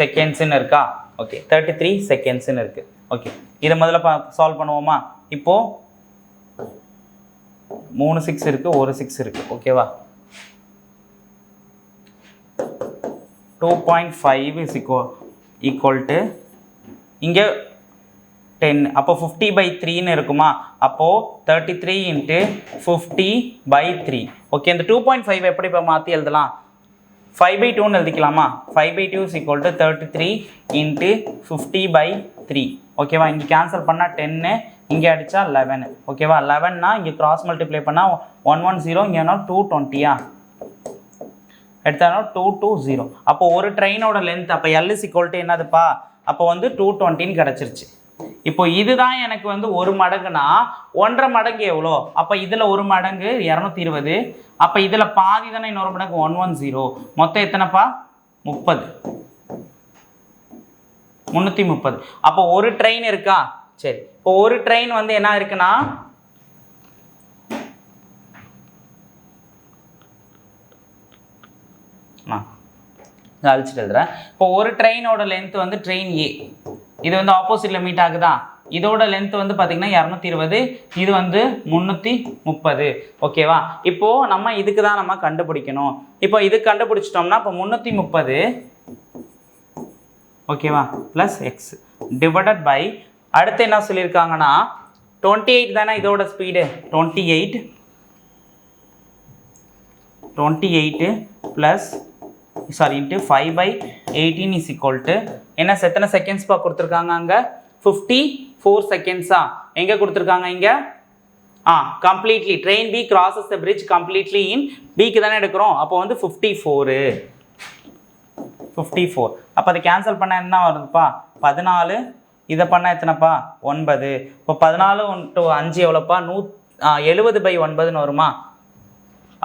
செகண்ட்ஸ்ன்னு இருக்கா? ஓகே, 33 செகண்ட்ஸ்ன்னு இருக்குது. ஓகே, இதை முதல்ல சால்வ் பண்ணுவோமா? இப்போது 3 6 இருக்குது, 1 6 இருக்குது. ஓகேவா? 2.5 இஸ் ஈக்குவல் டு இங்கே 10. அப்போ 50/3ன்னு இருக்குமா? அப்போது 33 × 50/3. ஓகே, இந்த 2.5 எப்படி இப்போ மாற்றி எழுதலாம்? 5/2ன்னு எழுதிக்கலாமா? 5/2 இஸ் ஈக்குவல் டு 33 × 50/3. ஓகேவா? இங்கே கேன்சல் பண்ணால் 10, இங்கே அடித்தா 11. ஓகேவா? 11னா இங்கே கிராஸ் மல்டிப்ளை பண்ணால் 110, இங்கே 220. எடுத்தாலும் 220. அப்போ ஒரு ட்ரெயினோட லென்த் அப்போ L இஸ் ஈக்குவல் டு என்னதுப்பா? அப்போ வந்து 220ன்னு கிடச்சிருச்சு. இப்போ இதுதான் எனக்கு வந்து 1 மடங்குனா 1.5 மடங்கு எவ்வளோ? அப்போ இதில் 1 மடங்கு 220. அப்போ இதில் பாதி தானே இன்னொரு மடங்கு 110. மொத்தம் எத்தனைப்பா? 30. 330. அப்போ ஒரு ட்ரெயின் இருக்கா? சரி, இப்போ ஒரு ட்ரெயின் வந்து என்ன இருக்குன்னா அழிச்சிட்டு எழுதுறேன். இப்போ ஒரு ட்ரெயினோட லென்த் வந்து ட்ரெயின் ஏ, இது வந்து ஆப்போசிட்டில் மீட் ஆகுதா? இதோட லென்த் வந்து பார்த்திங்கன்னா 220, இது வந்து 330. ஓகேவா? இப்போது நம்ம இதுக்கு தான் நம்ம கண்டுபிடிக்கணும். இப்போ இது கண்டுபிடிச்சிட்டோம்னா இப்போ 330 ஓகேவா ப்ளஸ் எக்ஸ் டிவைடட் பை அடுத்து என்ன சொல்லியிருக்காங்கன்னா 28 தானே இதோட speed. 28 plus into 5/18 is equal to என்ன? எத்தனை செகண்ட்ஸ்ப்பா கொடுத்துருக்காங்க? அங்கே 54 செகண்ட்ஸா? எங்கே கொடுத்துருக்காங்க? இங்கே completely train B crosses the bridge completely in பிக்கு தானே எடுக்கிறோம். அப்போ வந்து 54. அப்போ அதை கேன்சல் பண்ண என்ன வருதுப்பா? 14. இதை பண்ணால் எத்தனைப்பா? 9. இப்போ 14 × 5 எவ்வளோப்பா? 70/9ன்னு வருமா?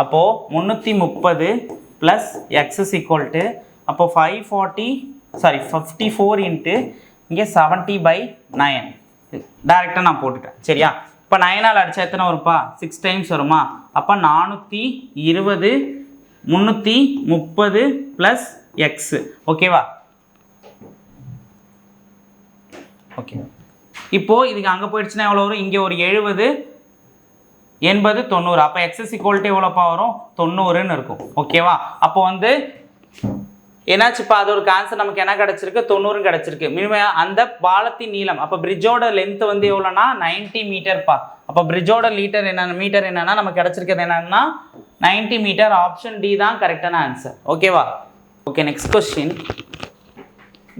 அப்போது 330 plus X is equal to அப்போ 54 இன்ட்டு இங்கே 70/9 டேரெக்டாக நான் போட்டுட்டேன். சரியா? இப்போ 9ஆல் அடித்தா எத்தனை வரும்ப்பா? 6 டைம்ஸ் வருமா? அப்போ 420 330 ப்ளஸ் எக்ஸு. ஓகேவா? ஓகே, இப்போது இதுக்கு அங்கே போயிடுச்சுன்னா எவ்வளோ வரும்? இங்கே ஒரு 70 80 90. அப்போ எக்ஸஸ் ஈக்குவல் டு எவ்வளோப்பா வரும்? 90ன்னு இருக்கும். ஓகேவா? அப்போ வந்து என்னாச்சுப்பா அதோட ஆன்சர் நமக்கு என்ன கிடச்சிருக்கு 90 கிடச்சிருக்கு. மினிமம் அந்த பாலத்தின் நீளம் அப்போ பிரிட்ஜோட லென்த் வந்து எவ்வளோனா 90 மீட்டர்ப்பா. அப்போ பிரிட்ஜோட மீட்டர் என்னன்னா நமக்கு கிடச்சிருக்கிறது என்னன்னா 90 மீட்டர். ஆப்ஷன் டி தான் கரெக்டான ஆன்சர். ஓகேவா? Okay, next question.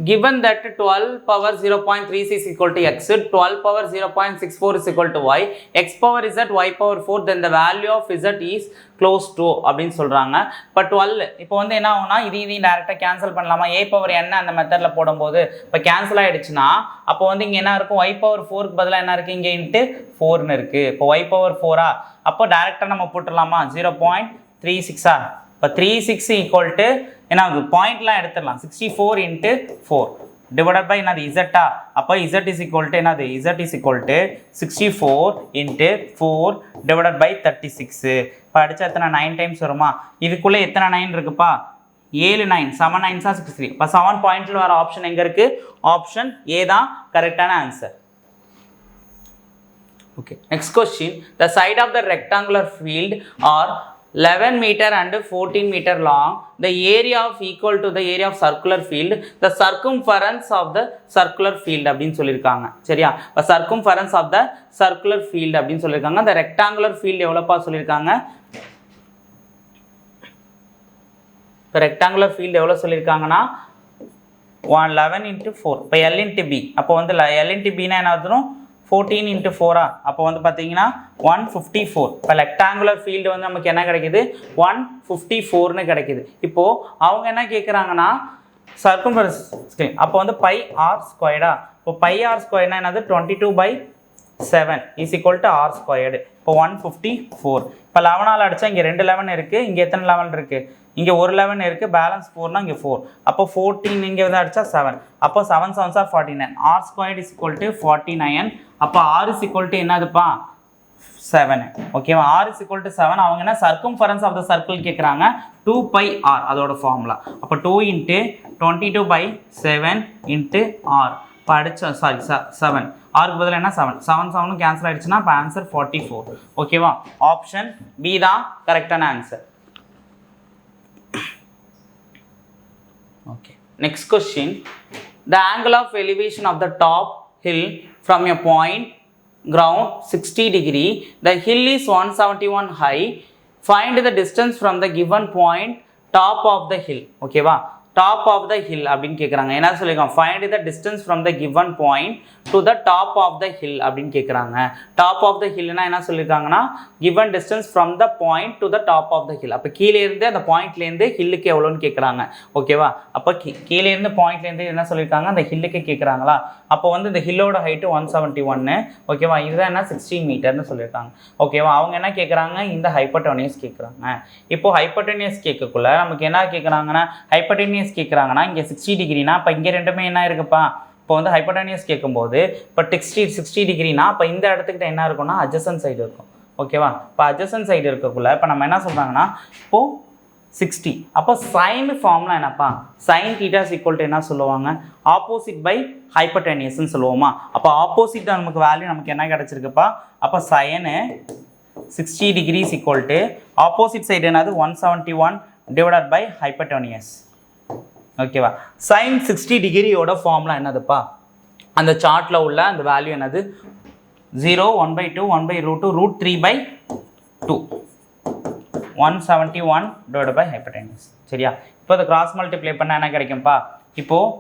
Given that 12 power 0.36 is equal to x, 12 power 0.64 is equal to y, x power z, y power 4, then the value of z is close to அப்படின்னு சொல்கிறாங்க. இப்போ 12 இப்போ வந்து என்ன ஆகும்னா இதையும் டேரெக்டாக கேன்சல் பண்ணலாமா? a பவர் n அந்த மெத்தடில் போடும்போது இப்போ கேன்சல் ஆகிடுச்சுன்னா அப்போ வந்து இங்கே என்ன இருக்கும்? y பவர் 4க்கு பதிலாக என்ன இருக்குது? இங்கே இன்ட்டு 4ன்னு இருக்குது. இப்போ y பவர் 4ஆ அப்போ டேரெக்டாக நம்ம போட்டுடலாமா? 0.36ஆ? இப்போ 36 ஈக்குவல் டு என்ன ஆகுது? பாயிண்ட்லாம் எடுத்துடலாம். 64 இன்ட்டு 4 டிவைடட் பை என்னது? இசட்டா? அப்போ இசட் இஸ் ஈக்குவல் டு என்னது? Z is equal to 64 into 4 divided by 36. இப்போ அடித்தா எத்தனை 9 டைம்ஸ் வருமா? இதுக்குள்ளே எத்தனை 9 இருக்குப்பா? 7 9 7 9 63. இப்போ 7 பாயிண்ட்டில் வர ஆப்ஷன் எங்கே இருக்குது? ஆப்ஷன் ஏ தான் கரெக்டான answer. Okay, next question. The side of the rectangular field are 11 meter and 14 meter long, the area of equal to the area of circular field, the circumference of the circular field அப்படின்னு சொல்லியிருக்காங்க. சரியா? இப்போ circumference of the circular field அப்படின்னு சொல்லியிருக்காங்க. the rectangular field எவ்வளோப்பா சொல்லியிருக்காங்க? இப்போ rectangular field எவ்வளோ சொல்லியிருக்காங்கன்னா 11 into 4. இப்போ L into B. அப்போ வந்து L into Bனா என்ன ஆகுதும்? 14 into 4ஆ? அப்போ வந்து பார்த்தீங்கன்னா 154. இப்போ ரெக்டாங்குலர் ஃபீல்டு வந்து நமக்கு என்ன கிடைக்குது? 154ன்னு கிடைக்குது. இப்போது அவங்க என்ன கேட்குறாங்கன்னா சர்க்கம்ஃபரன்ஸ் அப்போ வந்து பை ஆர் ஸ்கொயர்டா? இப்போ பை ஆர் ஸ்கொயர்னா என்னது? 22/7 is equal to R squared. இப்போ 154. இப்போ 11ஆல் அடித்தா இங்கே 2 11 இருக்குது. இங்கே எத்தனை 11 இருக்குது? இங்கே ஒரு 11 இருக்குது. பேலன்ஸ் 4னா இங்கே 4. அப்போ 14 இங்கே வந்து அடித்தா 7. அப்போ 7 7s are 49. R squared is equal to 49. அப்போ ஆர் இஸ் ஈக்குவல் டு என்னதுப்பா? 7. ஓகேவா? R is equal to 7. அவங்க என்ன சர்க்கம்ஃபரன்ஸ் ஆஃப் த சர்க்கிள் கேட்குறாங்க. 2πr அதோட ஃபார்முலா. அப்போ 2 இன்ட்டு 22/7 இன்ட்டு ஆர். இப்போ அடிச்சா 7 ஆருக்கு பதில் என்ன? 7 7 கேன்சல் ஆகிடுச்சுன்னா இப்போ ஆன்சர் 44. ஓகேவா? ஆப்ஷன் பி தான் கரெக்டான answer. Okay, next question. The angle of elevation of the top hill from a point ground 60 degree. The hill is 171 high. Find the distance from the given point top of the hill. Okay va? Top of the hill அப்படின்னு கேட்குறாங்க. என்ன சொல்லியிருக்காங்க? Find the distance from the given point to the top of the hill அப்படின்னு கேட்குறாங்க. Top of the hillனா என்ன சொல்லியிருக்காங்கன்னா given distance from the point to the top of the hill. அப்போ கீழே இருந்து அந்த பாயிண்ட்லேருந்து ஹில்லுக்கு எவ்வளோன்னு கேட்குறாங்க. ஓகேவா? அப்போ கீழே இருந்து பாயிண்ட்லேருந்து என்ன சொல்லியிருக்காங்க? அந்த ஹில்லுக்கு கேட்குறாங்களா? அப்போ வந்து இந்த ஹில்லோட ஹைட்டு 171. ஓகேவா? இதுதான் என்ன 16 மீட்டர்னு சொல்லியிருக்காங்க. ஓகேவா? அவங்க என்ன கேட்குறாங்க? இந்த ஹைப்போட்டோனியஸ் கேட்குறாங்க. இப்போ ஹைப்போட்டோனியஸ் கேட்கக்குள்ள நமக்கு என்ன கேட்குறாங்கன்னா ஹைப்போட்டோனியஸ் கேட்குறாங்கன்னா இங்கே 60 டிகிரினா இப்போ இங்கே ரெண்டுமே என்ன இருக்குப்பா? இப்போ வந்து ஹைப்போட்டோனியஸ் கேட்கும்போது இப்போ 60 டிகிரினா இப்போ இந்த இடத்துக்கிட்ட என்ன இருக்கும்னா அட்ஜசன்ட் சைடு இருக்கும். ஓகேவா? இப்போ அட்ஜசன்ட் சைடு இருக்கக்குள்ள இப்போ நம்ம என்ன சொல்கிறாங்கன்னா இப்போது 60. அப்போ சைன் ஃபார்ம்லாம் என்னப்பா? Sine theta is equal to என்ன சொல்லுவாங்க? ஆப்போசிட் பை ஹைப்போட்டோனியஸ்ன்னு சொல்லுவோமா? அப்போ ஆப்போசிட் நமக்கு வேல்யூ நமக்கு என்ன கிடச்சிருக்குப்பா? அப்போ sign 60 degree is equal to opposite side என்னது 171 டிவைடட் பை ஹைப்போட்டோனியஸ். ஓகேவா? சைன் 60 டிகிரியோட ஃபார்ம்லாம் என்னதுப்பா? அந்த சார்ட்டில் உள்ள அந்த வேல்யூ என்னது? 0 1/2 1/√2 √3/2 171 டிவைட் பை ஹைப்போட்டெனஸ். சரியா? இப்போ அதை கிராஸ் மல்டிப்ளை பண்ணால் என்ன கிடைக்கும்ப்பா? இப்போது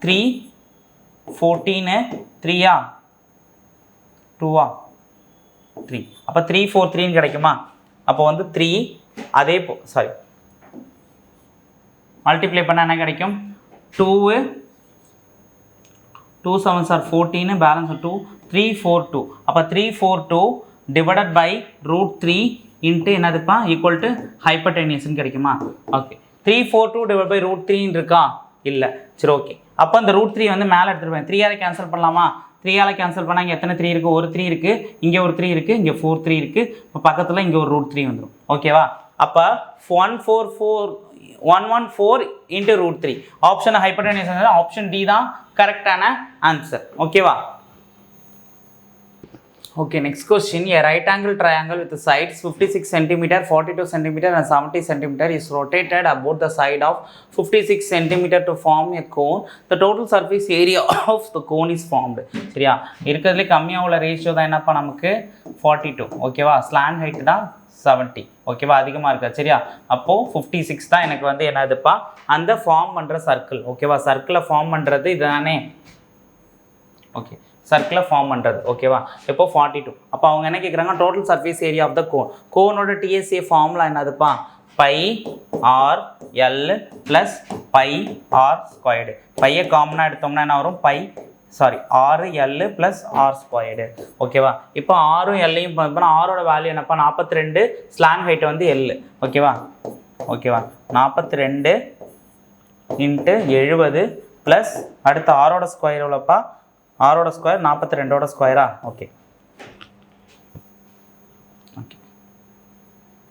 3 14 3 2 3. அப்போ 3 4 3ன்னு கிடைக்குமா? அப்போ வந்து 3 அதே மல்டிப்ளை பண்ணால் என்ன கிடைக்கும்? 2 2 7s are 14 பேலன்ஸ் 2 3 4 2. அப்போ 3 4 2 டிவைடட் பை √3 இன்ட்டு என்னதுப்பா? ஈக்குவல் டு ஹைப்போட்டெனியஸ்ன்னு கிடைக்குமா? ஓகே. 3 4 2 டிவைட் பை √3 இருக்கா? இல்லை. சரி, ஓகே. அப்போ இந்த √3 வந்து மேலே எடுத்துகிட்டு போய் 3ஆல் கேன்சல் பண்ணலாமா? 3ஆல் கேன்சல் பண்ணால் இங்கே எத்தனை 3 இருக்குது? ஒரு 3 இருக்குது. இங்கே ஒரு 3 இருக்குது. இங்கே 4 3 இருக்குது. இப்போ பக்கத்தில் இங்கே ஒரு √3 வந்துடும். ஓகேவா? அப்போ 114 இன்ட்டு √3. ஆப்ஷன் ஹைப்போட்டெனியஸ் ஆப்ஷன் டி தான் கரெக்டான ஆன்சர். ஓகேவா? Okay, next question. A right angle triangle with the sides 56 cm, 42 cm and 70 cm is rotated about the side of 56 cm to form a cone. The total surface area of the cone is formed. சரியா இருக்கிறதுல கம்மியா உள்ள ratio தான் என்னப்பா நமக்கு 42. ஓகேவா slant height தான் 70. ஓகேவா அதிகமாக இருக்கா சரியா அப்போது 56 தான் எனக்கு வந்து என்னதுப்பா அந்த ஃபார்ம் பண்ணுற சர்க்கிள். ஓகேவா சர்க்கிளை ஃபார்ம் பண்ணுறது இதுதானே. ஓகே சர்க்கிளை ஃபார்ம் பண்ணுறது ஓகேவா இப்போ 42. அப்போ அவங்க என்ன கேட்குறாங்க total surface area of the cone. கோனோட டிஎஸ்ஏ ஃபார்முலா என்னதுப்பா pi r l plus pi r squared. பையை காமனாக எடுத்தோம்னா என்ன வரும் ஆறு எல் ப்ளஸ் ஆர் ஸ்கொயர்டு. ஓகேவா இப்போ ஆரும் எல்லையும் பார்த்தோம்னா ஆரோட வேல்யூ என்னப்பா 42 ஸ்லாங் ஹைட் வந்து எல். ஓகேவா 42 இன்ட்டு 70 ப்ளஸ் அடுத்து ஆரோட ஸ்கொயர் எவ்வளோப்பா ஆரோட ஸ்கொயர் 42ஓட ஸ்கொயரா. ஓகே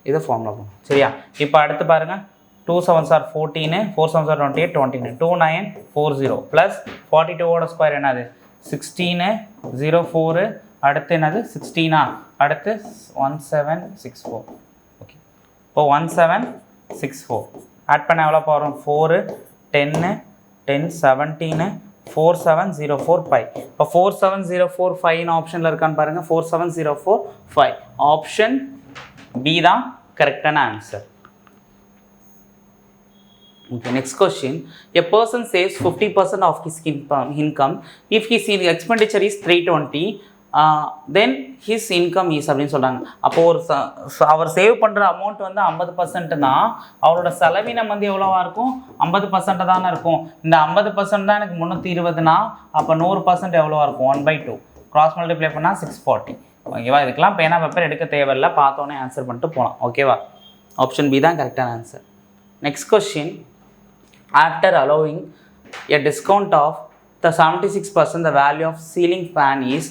இது ஃபார்முலா போகும் சரியா. இப்போ அடுத்து பாருங்கள் 2 7s are 14 4 7s are 28 29 2940 plus 42ஓட square என்னது 16 04 அடுத்து என்னது 16 அடுத்து 1764. ஓகே இப்போ 1764 ஆட் பண்ண எவ்வளோ வரும் 4 10 10 17 47045. இப்போ 47045 ஆப்ஷனில் இருக்கான்னு பாருங்கள் 47045 ஆப்ஷன் பி தான் கரெக்டான answer. Okay, next question. A person saves 50% of his income if his expenditure is 320 then his income is அப்படின்னு சொல்கிறாங்க. அப்போது அவர் சேவ் பண்ணுற அமௌண்ட் வந்து 50% தான் அவரோட செலவினம் வந்து எவ்வளோவா இருக்கும் 50% தானே இருக்கும். இந்த 50% தான் எனக்கு 320னா அப்போ 100% எவ்வளோவா இருக்கும் 1/2 கிராஸ் மல்டிப்ளை பண்ணால் 640. ஓகேவா இதுக்கெல்லாம் பேனா பேப்பர் எடுக்க தேவையில்லை பார்த்தோன்னே ஆன்சர் பண்ணிட்டு போகலாம். ஓகேவா ஆப்ஷன் பி தான் கரெக்டான answer. Next question. After allowing a discount of the 76%, the value of ceiling fan is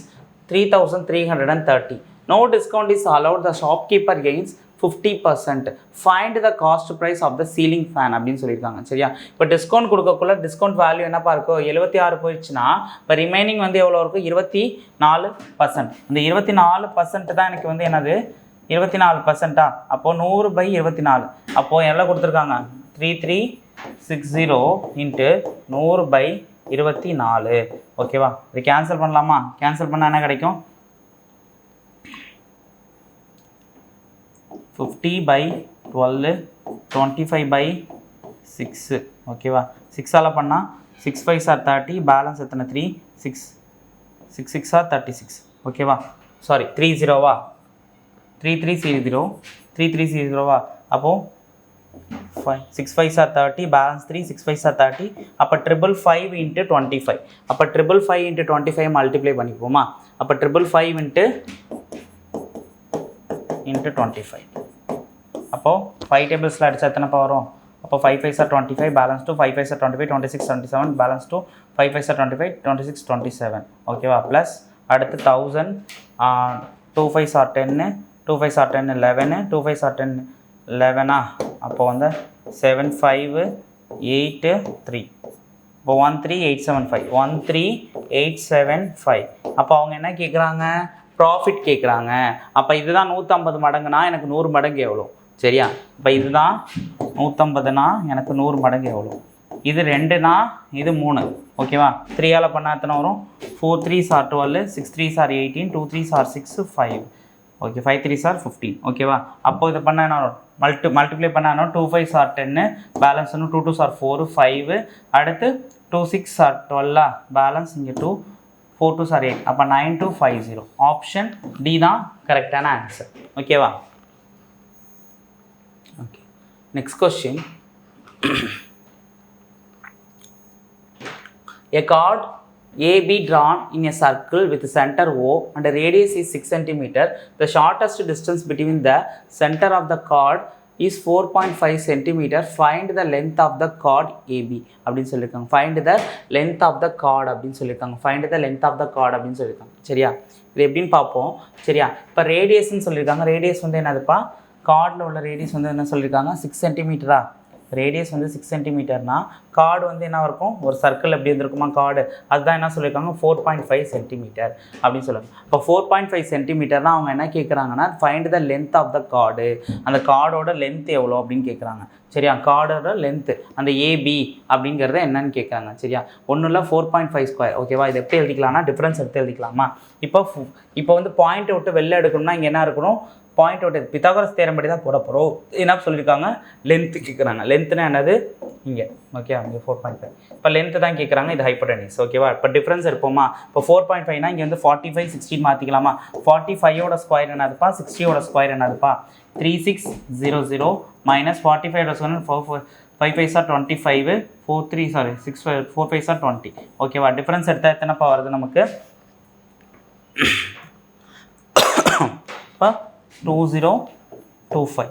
3,330. No discount is allowed. The shopkeeper gains 50%. Find the cost price of the ceiling fan அப்படின்னு சொல்லியிருக்காங்க சரியா. இப்போ discount கொடுக்கக்குள்ள discount value என்னப்பா இருக்கும் 76 போயிடுச்சுன்னா இப்போ remaining வந்து எவ்வளோ இருக்கும் 24%. அந்த 24% தான் எனக்கு வந்து என்னது 24%. அப்போது 100/24 அப்போது எவ்வளோ கொடுத்துருக்காங்க 3360 இன்ட்டு 100/24. ஓகேவா இது கேன்சல் பண்ணலாமா கேன்சல் பண்ணால் என்ன கிடைக்கும் 50/12 25/6. ஓகேவா 6ஆல் பண்ணால் 6 5s are 30 பேலன்ஸ் எத்தனை 3 6 6 6 are 36. ஓகேவா 30வா 3300 அப்போது 6 5s are 30 balance 3 6 5s are 30 அப்போ 555 இன்ட்டு 25. அப்போ 555 இன்ட்டு 25 மல்டிப்ளை பண்ணிப்போமா. அப்போ 555 இன்ட்டு 25 அப்போது 5 டேபிள்ஸில் அடித்தா எத்தனைப்பா வரும் அப்போ 5 5s are 25 balance 2 5 5s are 25 26 27 balance 2 5 5s are 25 26 27. ஓகேவா ப்ளஸ் அடுத்து 1000 2 5s are 10 2 5s are 10 11 2 5s are 10 11 அப்போ வந்து 75883 இப்போ 13875 13875. அப்போ அவங்க என்ன கேட்குறாங்க ப்ராஃபிட் கேட்குறாங்க. அப்போ இதுதான் 150 மடங்குனா எனக்கு 100 மடங்கு எவ்வளோ சரியா. இப்போ இதுதான் 150னா எனக்கு 100 மடங்கு எவ்வளோ இது 2னா இது 3. ஓகேவா 3ஆல் பண்ணால் எத்தனை வரும் 4 3s are 12 6 3s are 18 2 3s are 6 5. Okay 5 3s are 15. ஓகேவா அப்போ இதை பண்ண என்ன வரும் மல்டிப்ளை பண்ணால் 2 5s are 10 balance 2 2s are 4 5 அடுத்து 2 6s are 12 பேலன்ஸ் இங்கே 2 4 2s are 8 அப்போ 9250. ஆப்ஷன் டி தான் கரெக்டான ஆன்சர். ஓகேவா okay next question. A chord AB drawn in a circle with center O and the radius is 6 cm. The shortest distance between the center of the chord is 4.5 cm. Find the length of the chord AB அப்படின்னு சொல்லியிருக்காங்க. Find the length of the chord அப்படின்னு சொல்லியிருக்காங்க. Find the length of the chord அப்படின்னு சொல்லியிருக்காங்க சரியா. இது எப்படின்னு பார்ப்போம் சரியா. இப்போ ரேடியஸ்ன்னு சொல்லியிருக்காங்க. ரேடியஸ் வந்து என்னதுப்பா கார்டில் உள்ள ரேடியஸ் வந்து என்ன சொல்லியிருக்காங்க 6 cm. ரேடியஸ் வந்து 6 சென்டிமீட்டர்னா கார்டு வந்து என்ன இருக்கும், ஒரு சர்க்கிள் எப்படி இருந்திருக்குமா கார்டு, அதுதான் என்ன சொல்லியிருக்காங்க 4.5 சென்டிமீட்டர் அப்படின்னு சொல்லுவாங்க. இப்போ 4.5 சென்டிமீட்டர்னா அவங்க என்ன கேட்குறாங்கன்னா find the length of the card, அந்த கார்டோட லென்த் எவ்வளோ அப்படின்னு கேட்குறாங்க. சரியா, கார்டோட லென்த்து அந்த ஏபி அப்படிங்கிறத என்னன்னு கேட்குறாங்க. சரியா, ஒன்றும் இல்லை 4.5 ஸ்கொயர். ஓகேவா, இது எப்படி எழுதிக்கலாம்னா டிஃப்ரென்ஸ் எடுத்து எழுதிக்கலாமா. இப்போ வந்து பாயிண்ட்டை விட்டு வெளில எடுக்கணும்னா இங்கே என்ன இருக்கணும், பாயிண்ட் விட்டு பித்தாகரஸ் தேரம் படி தான் போட போகிறோம். என்ன சொல்லியிருக்காங்க, லென்த்து கேட்குறாங்க. லென்த்துனா என்னது இங்கே, ஓகே இங்கே 4.5. இப்போ லென்த்து தான் கேட்குறாங்க, இது ஹைப்போடெனிஸ். ஓகேவா, இப்போ டிஃப்ரென்ஸ் இருப்போமா. இப்போ 4.5னா இங்கே வந்து 45 16 மாற்றிக்கலாமா. 45ஓட ஸ்கொயர் என்னதுப்பா, 60ஓட ஸ்கொயர் என்னதுப்பா, 3600 மைனஸ் 45ஓட ஸ்கொயர் 5 5 25 4 5 20. ஓகேவா, டிஃப்ரென்ஸ் எடுத்தால் எத்தனைப்பா வருது நமக்கு, இப்போ 2025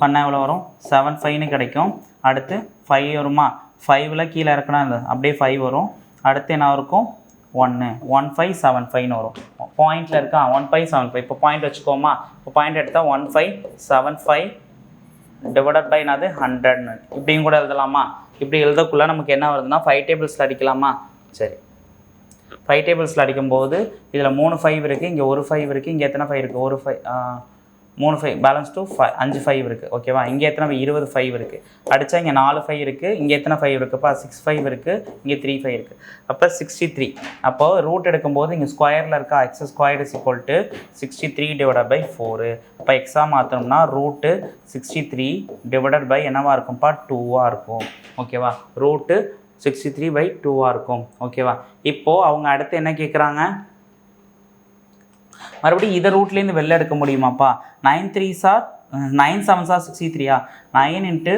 பண்ணால் எவ்வளோ வரும், 75ன்னு கிடைக்கும். அடுத்து 5 வருமா, 5ல் கீழே இறக்குனா அப்படியே 5 வரும். அடுத்து என்ன இருக்கும் 1575ன்னு வரும். பாயிண்டில் இருக்கா 1575. இப்போ பாயிண்ட் வச்சுக்கோமா. இப்போ பாயிண்ட் எடுத்தால் 1575 டிவைடட் பை என்னது 100. இப்படியும் கூட எழுதலாமா. இப்படி எழுதக்குள்ளே நமக்கு என்ன வருதுன்னா 5 டேபிள்ஸில் அடிக்கலாமா. சரி, 5 டேபிள்ஸில் அடிக்கும்போது இதில் 3 5 இருக்குது, இங்கே ஒரு 5 இருக்குது, இங்கே எத்தனை 5 இருக்குது, ஒரு 3 5 பேலன்ஸ் 2 5 5 இருக்குது. ஓகேவா, இங்கே எத்தனை 20 5 இருக்குது. அடித்தா இங்கே 4 5 இருக்குது, இங்கே எத்தனை 5 இருக்குப்பா 6 5 இருக்குது, இங்கே 3 5 இருக்குது. அப்போ 63. அப்போது ரூட் எடுக்கும்போது இங்கே ஸ்கொயரில் இருக்கா, x square is equal to 63 divided by 4. இப்போ எக்ஸாக மாற்றோம்னா ரூட்டு 63 டிவைடட் பை என்னவாக இருக்கும்ப்பா 2வாக இருக்கும். ஓகேவா, ரூட்டு 63/2 இருக்கும். ஓகேவா, இப்போது அவங்க அடுத்து என்ன கேட்குறாங்க, மறுபடியும் இதை ரூட்லேருந்து வெளில எடுக்க முடியுமாப்பா. 9 3s 9 7s 63. 9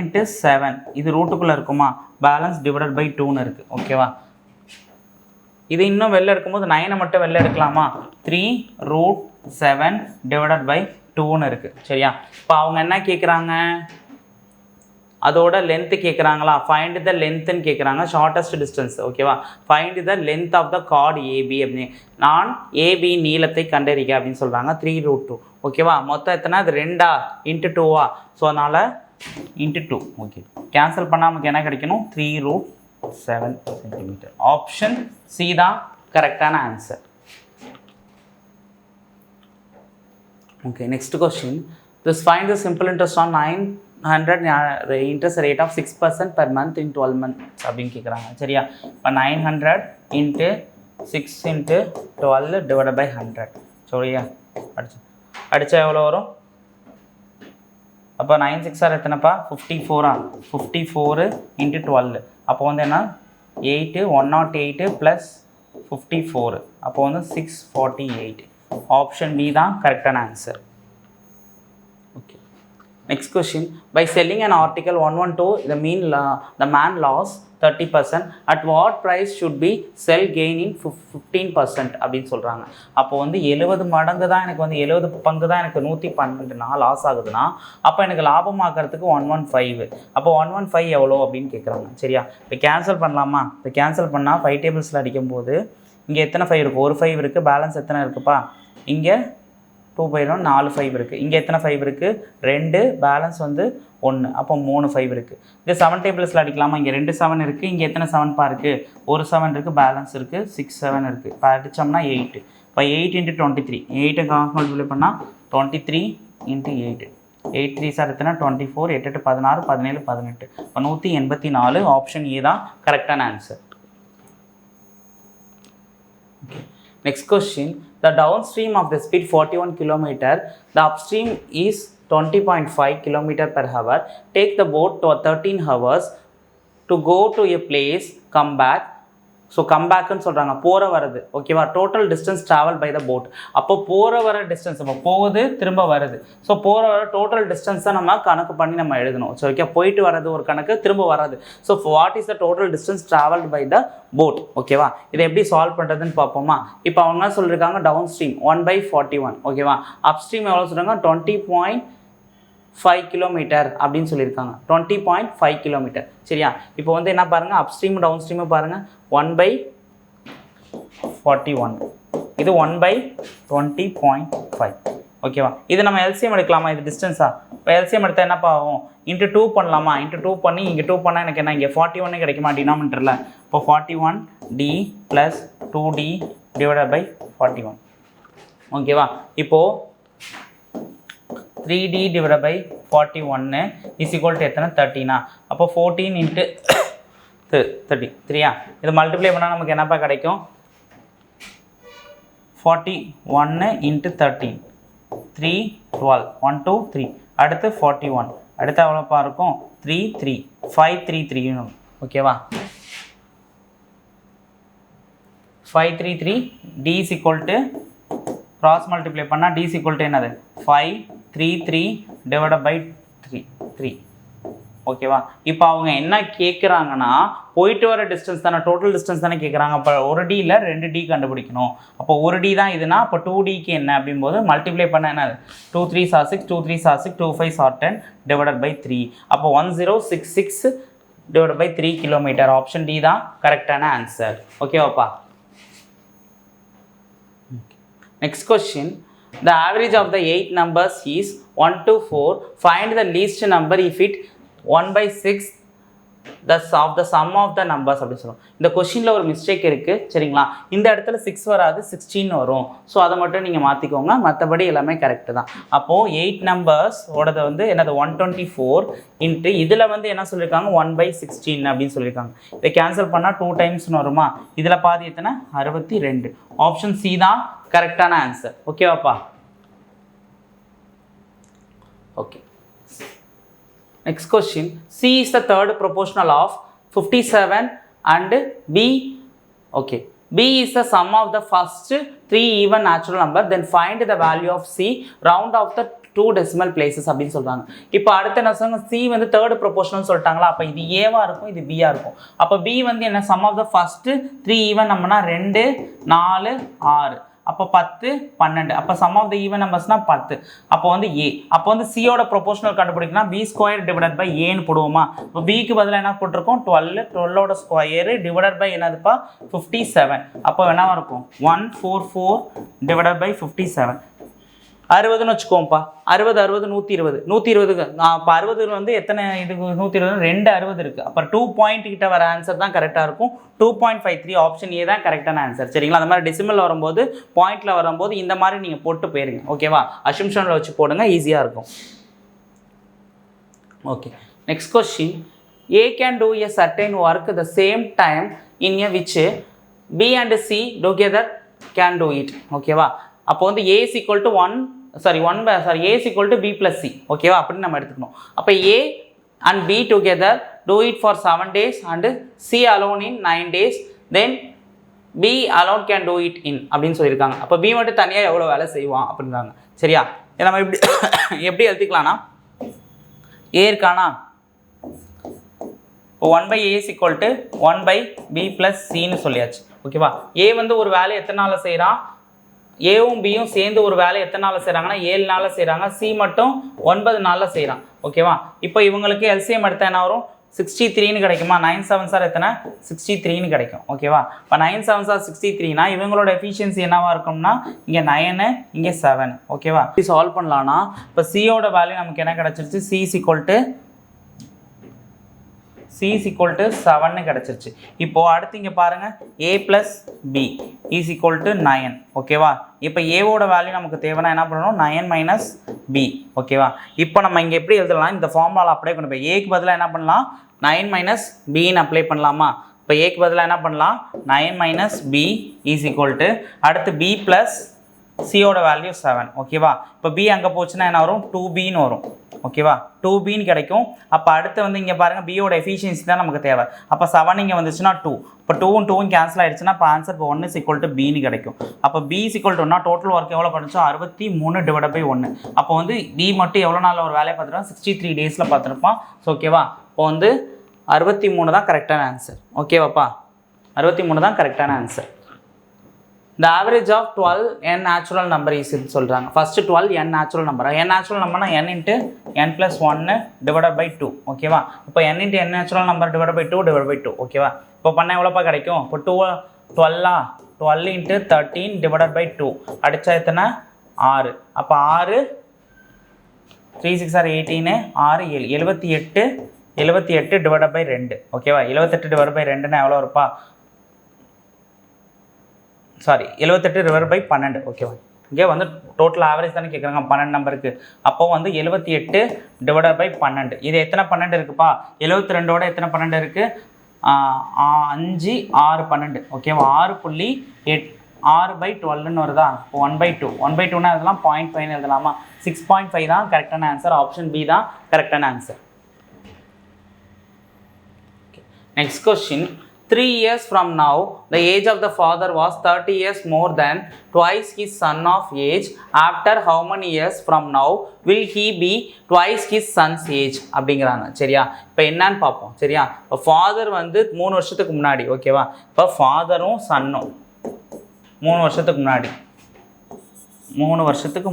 × 7 இது ரூட்டுக்குள்ளே இருக்குமா, பேலன்ஸ் டிவைடட் பை 2ன்னு இருக்குது. ஓகேவா, இது இன்னும் வெளில எடுக்கும்போது 9 மட்டும் வெளில எடுக்கலாமா. 3√7 டிவைடட் பை 2ன்னு இருக்குது. சரியா, இப்போ அவங்க என்ன கேட்குறாங்க, அதோட லென்த்து கேட்குறாங்களா. ஃபைண்ட் த லென்த்துன்னு கேட்குறாங்க, ஷார்ட்டஸ்ட் டிஸ்டன்ஸ். ஓகேவா, find the length of the card AB அப்படின்னு, நான் ஏபி நீளத்தை கண்டறிக அப்படின்னு சொல்கிறாங்க. 3√2. ஓகேவா, மொத்தம் எத்தனை, அது 2 × 2. ஸோ அதனால் × 2. ஓகே, கேன்சல் பண்ணால் நமக்கு என்ன கிடைக்கணும், 3√7 சென்டிமீட்டர். ஆப்ஷன் சி தான் கரெக்டான answer. Okay, next question. This find the simple interest on 900 interest rate of 6% per month in 12 months அப்படின்னு கேட்குறாங்க. சரியா, இப்போ 900 × 6 × 12 டிவைட் பை 100. சரியா, அடித்தா எவ்வளோ வரும், அப்போ 9 6 எத்தனைப்பா 54. 54 × 12. அப்போ வந்து என்ன 8 108 + 54. அப்போ வந்து 648. ஆப்ஷன் பி தான் கரெக்டான answer. Next question. By selling an article 112, the man lost 30%. At what price should be sell gaining 15% அப்படின்னு சொல்கிறாங்க. அப்போ வந்து 70 மடங்கு தான் எனக்கு வந்து 70 பங்கு தான் எனக்கு 112 லாஸ் ஆகுதுன்னா அப்போ எனக்கு லாபமாக்கிறதுக்கு 115. அப்போ 115 எவ்வளோ அப்படின்னு கேட்குறாங்க. சரியா, இப்போ கேன்சல் பண்ணலாமா. இப்போ கேன்சல் பண்ணால் 5 டேபிள்ஸில் அடிக்கும்போது இங்கே எத்தனை 5 இருக்குது, ஒரு 5 இருக்குது, பேலன்ஸ் எத்தனை இருக்குப்பா, இங்கே 2/1 4 5 இருக்குது, இங்கே எத்தனை 5 இருக்குது 2, பேலன்ஸ் வந்து 1. அப்போ 3 5 இருக்குது. இது 7 டேபிள்ஸில் அடிக்கலாமா. இங்கே 2 7 இருக்குது, இங்கே எத்தனை 7பா இருக்குது, ஒரு 7 இருக்குது, பேலன்ஸ் இருக்குது 6 7 இருக்குது. இப்போ அடித்தோம்னா 8. இப்போ 8 × 23, 8 மல்டிப்ளை பண்ணால் 23 × 8. 8 3s எத்தனை 24, 8 8 16 17 18. இப்போ 184. ஆப்ஷன் ஏ தான் கரெக்டான answer. Okay, next question. The downstream of the speed 41 km, the upstream is 20.5 km per hour. Take the boat to 13 hours to go to a place, come back. So கம்பேக்குன்னு சொல்கிறாங்க, போகிற வரது. ஓகேவா, total distance travel by the boat. அப்போ போகிற வர distance, இப்போ போகுது திரும்ப வருது. ஸோ போகிற வர டோட்டல் டிஸ்டன்ஸை நம்ம கணக்கு பண்ணி நம்ம எழுதணும். ஸோ ஓகே, போயிட்டு வர்றது ஒரு கணக்கு, திரும்ப வராது. So what is the total distance travelled by the boat. ஓகேவா, இதை எப்படி சால்வ் பண்ணுறதுன்னு பார்ப்போமா. இப்போ அவங்க சொல்லியிருக்காங்க டவுன் ஸ்ட்ரீம் 1/41. ஓகேவா, அப் ஸ்ட்ரீம் எவ்வளோ சொல்கிறாங்க 20.5 கிலோமீட்டர் அப்படின்னு சொல்லியிருக்காங்க. 20.5 கிலோமீட்டர். சரியா, இப்போ வந்து என்ன பாருங்கள், அப் ஸ்ட்ரீம் டவுன் ஸ்ட்ரீமு பாருங்கள் 1/41. இது 1/20.5. ஓகேவா. இது நம்ம எல்சிஎம் எடுக்கலாமா, இது டிஸ்டன்ஸா, இப்போ எல்சிஎம் எடுத்தால் என்னப்பா ஆகும், இன்ட்டு 2 பண்ணலாமா, இன்ட்டு 2 பண்ணி இங்கே 2 பண்ணால் எனக்கு என்ன இங்கே 41 கிடைக்குமா டினாமினேட்டரில். இப்போ 41d + 2d / 41 ஓகேவா. இப்போது 3d / 41 இஸ் ஈக்குவல் டு எத்தனை 13. அப்போ 14 × 33 இது மல்டிப்ளை பண்ணால் நமக்கு என்னப்பா கிடைக்கும் 41 × 13 3 12 1 2 3 அடுத்து 41 அடுத்து எவ்வளோப்பா இருக்கும் 3 3 5 3 3 ஓகேவா. 5 3 3 d is equal to cross multiply பண்ணால் d is equal to என்னது 5 3 3 divided by 3 ஓகேவா. இப்போ அவங்க என்ன கேட்குறாங்கன்னா போயிட்டு வர டிஸ்டன்ஸ் தானே, டோட்டல் டிஸ்டன்ஸ் தானே கேட்குறாங்க. அப்போ ஒரு டியில் 2d கண்டுபிடிக்கணும். அப்போ ஒரு டி தான் இதுனா அப்போ 2dக்கு என்ன அப்படிம்போது மல்டிப்ளை பண்ண என்ன 2 3s are 6 2 3s are 6 2 5s are 10 divided by 3. அப்போ 1066 divided by 3 kilometre. Option D தான் கரெக்டான ஆன்சர். ஓகேவாப்பா. Next question. The average of the 8 numbers is 1 to 4. Find the least number if it 1/6 of the sum of the numbers அப்படின்னு சொல்லுவோம். இந்த கொஷினில் ஒரு mistake இருக்குது சரிங்களா. இந்த இடத்துல 6 வராது 16 வரும். ஸோ அதை மட்டும் நீங்கள் மாற்றிக்கோங்க, மற்றபடி எல்லாமே கரெக்டு தான். அப்போது 8 நம்பர்ஸ் ஓடது வந்து என்னது 124 இன்ட்டு இதில் வந்து என்ன சொல்லியிருக்காங்க 1/16 அப்படின்னு சொல்லியிருக்காங்க. இதை கேன்சல் பண்ணால் 2 டைம்ஸ்னு வருமா. இதில் பாதி எத்தனை 62. ஆப்ஷன் சி தான் கரெக்டான ஆன்சர். ஓகேவாப்பா. Okay. Next question. C is the third proportional of 57 and B. Okay. B is the sum of the first 3 even natural number. Then find the value of C. Round of the 2 decimal places அப்படின்னு சொல்கிறாங்க. இப்போ அடுத்து என்ன சொல்லுங்க, C வந்து third proportional சொல்லிட்டாங்களா. அப்போ இது ஏவா இருக்கும், இது பியா இருக்கும். அப்போ B வந்து என்ன sum of the first 3 even நம்பர்னா 2 4 6 அப்போ 10 12 அப்போ சம் ஆஃப் த ஈவன் நம்பர்ஸ்னால் 10. அப்போ வந்து ஏ. அப்போ வந்து சியோட ப்ரொபோஷனல் கண்டுபிடிக்கணும் B² டிவைடட் பை ஏன்னு போடுவோமா. இப்போ பிக்கு பதிலாக என்ன போட்டிருக்கோம் 12 12ஓட ஸ்கொயரு டிவைடட் பை என்னதுப்பா 57. அப்போ என்னவா இருக்கும் 144 டிவைடட் பை 57 60ன்னு வச்சுக்கோம்ப்பா. 60 60 120 120க்கு அப்போ 60 வந்து எத்தனை இதுக்கு 120 2 60 இருக்குது. அப்போ 2 பாயிண்ட் கிட்ட வர ஆன்சர் தான் கரெக்டாக இருக்கும். 2.53 ஆப்ஷன் ஏ தான் கரெக்டான ஆன்சர் சரிங்களா. அந்த மாதிரி டெசிமல் வரும்போது பாயிண்டில் வரும்போது இந்த மாதிரி நீங்கள் போட்டு போயிருங்க ஓகேவா. அசம்ஷனில் வச்சு போடுங்க, ஈஸியாக இருக்கும். Okay. Next question. A can do a certain work the same time in a which B and C together can do it. ஓகேவா. அப்போ வந்து A is equal to A is equal to B plus C ஓகேவா அப்படின்னு நம்ம எடுத்துக்கணும். அப்போ A and B together do it for 7 days and C alone in 9 days. Then B alone can do it in அப்படின்னு சொல்லியிருக்காங்க. அப்போ B மட்டும் தனியாக எவ்வளோ வேலை செய்வான் அப்படின்றாங்க சரியா. இதை நம்ம எப்படி எழுதிக்கலாம்னா A இருக்கானா இப்போ 1/A is equal to 1/B plus Cன்னு சொல்லியாச்சு ஓகேவா. A வந்து ஒரு வேலை எத்தனை நாளில் செய்கிறான், ஏவும் பியும் சேர்ந்து ஒரு வேலை எத்தனை நாளில் செய்கிறாங்கன்னா 7 நாளில் செய்கிறாங்க. சி மட்டும் 9 நாளில் செய்கிறான் ஓகேவா. இப்போ இவங்களுக்கு எல்சிஎம் எடுத்தால் என்ன வரும் 63ன்னு கிடைக்குமா. 9 7s are எத்தனை 63ன்னு கிடைக்கும் ஓகேவா. இப்போ 9 7s are 63னா இவங்களோட எஃபிஷியன்சி என்னவா இருக்கும்னா இங்கே 9 இங்கே 7 ஓகேவா. சால்வ் பண்ணலான்னா இப்போ சியோட வேல்யூ நமக்கு என்ன கிடச்சிருச்சு C is equal to 7 கிடச்சிருச்சு. இப்போது அடுத்து இங்கே பாருங்கள் A plus B is equal to 9 ஓகேவா. இப்போ ஏவோட வேல்யூ நமக்கு தேவைன்னா என்ன பண்ணணும் 9 minus B ஓகேவா. இப்போ நம்ம இங்கே எப்படி எழுதலாம், இந்த ஃபார்முலா அப்ளை கொண்டு போய் ஏக்கு பதிலாக என்ன பண்ணலாம் 9 minus Bன்னு அப்ளை பண்ணலாமா. இப்போ ஏக்கு பதிலாக என்ன பண்ணலாம் 9 minus B is equal to அடுத்து B plus சியோட வேல்யூ 7 ஓகேவா. இப்போ B அங்கே போச்சுன்னா என்ன வரும் 2Bன்னு வரும் ஓகேவா. 2Bன்னு கிடைக்கும். அப்போ அடுத்து வந்து இங்கே பாருங்கள் பியோட எஃபிஷியன்சி தான் நமக்கு தேவை. அப்போ 7 இங்கே வந்துச்சுன்னா 2. இப்போ 2ம் 2ம் கேன்சல் ஆகிடுச்சுன்னா இப்போ ஆன்சர் இப்போ 1 is equal to Bன்னு கிடைக்கும். அப்போ B is equal to 1 total work எவ்வளோ பண்ணிச்சோம் 63 டிவைட் பை 1. அப்போ வந்து B மட்டும் எவ்வளோ நாளில் ஒரு வேலையை பார்த்துருப்பான் 63 டேஸில் பார்த்துருப்பான். ஸோ ஓகேவா. இப்போ வந்து 63 தான் கரெக்டான ஆன்சர் ஓகேவாப்பா. 63 தான் கரெக்டான answer. The average of 12 n natural number is சொல்கிறாங்க. First 12 n natural number. n natural numberனா n into n plus 1 divided by 2 ஓகேவா. இப்போ n into n natural number divided by 2 divided by 2 ஓகேவா. இப்போ பண்ண எவ்வளோப்பா கிடைக்கும் இப்போ 12 into 13 divided by 2 அடித்தா எத்தனை 6 அப்போ 6 3 6 ஆர் 18 6 7 78 டிவைட் பை 2 ஓகேவா 78 டிவைட் பை 2னா எவ்வளோ இருப்பா சாரி 78 டிவைட் பை 12 ஓகேவா இங்கே வந்து டோட்டல் ஆவரேஜ் தானே கேட்குறாங்க 12 நம்பருக்கு அப்போ வந்து 78 டிவைட் பை 12 இது எத்தனை 12 இருக்குப்பா 72ஓட எத்தனை 12 இருக்குது 5 6 12 ஓகேவா 6 பை 12ன்னு வருதா 1/2 1/2னா இதெல்லாம் 0.5 எழுதலாமா 6.5 தான் கரெக்டான ஆன்சர் ஆப்ஷன் பி தான் கரெக்டான answer. Next question 3 years from now, the age of the father was 30 years more than twice his son of age. After how many years from now will he be twice his son's age? அப்படிங்கிறாங்க சரியா இப்போ என்னன்னு பார்ப்போம் சரியா இப்போ father வந்து 3 வருஷத்துக்கு முன்னாடி ஓகேவா இப்போ ஃபாதரும் சன்னும் 3 வருஷத்துக்கு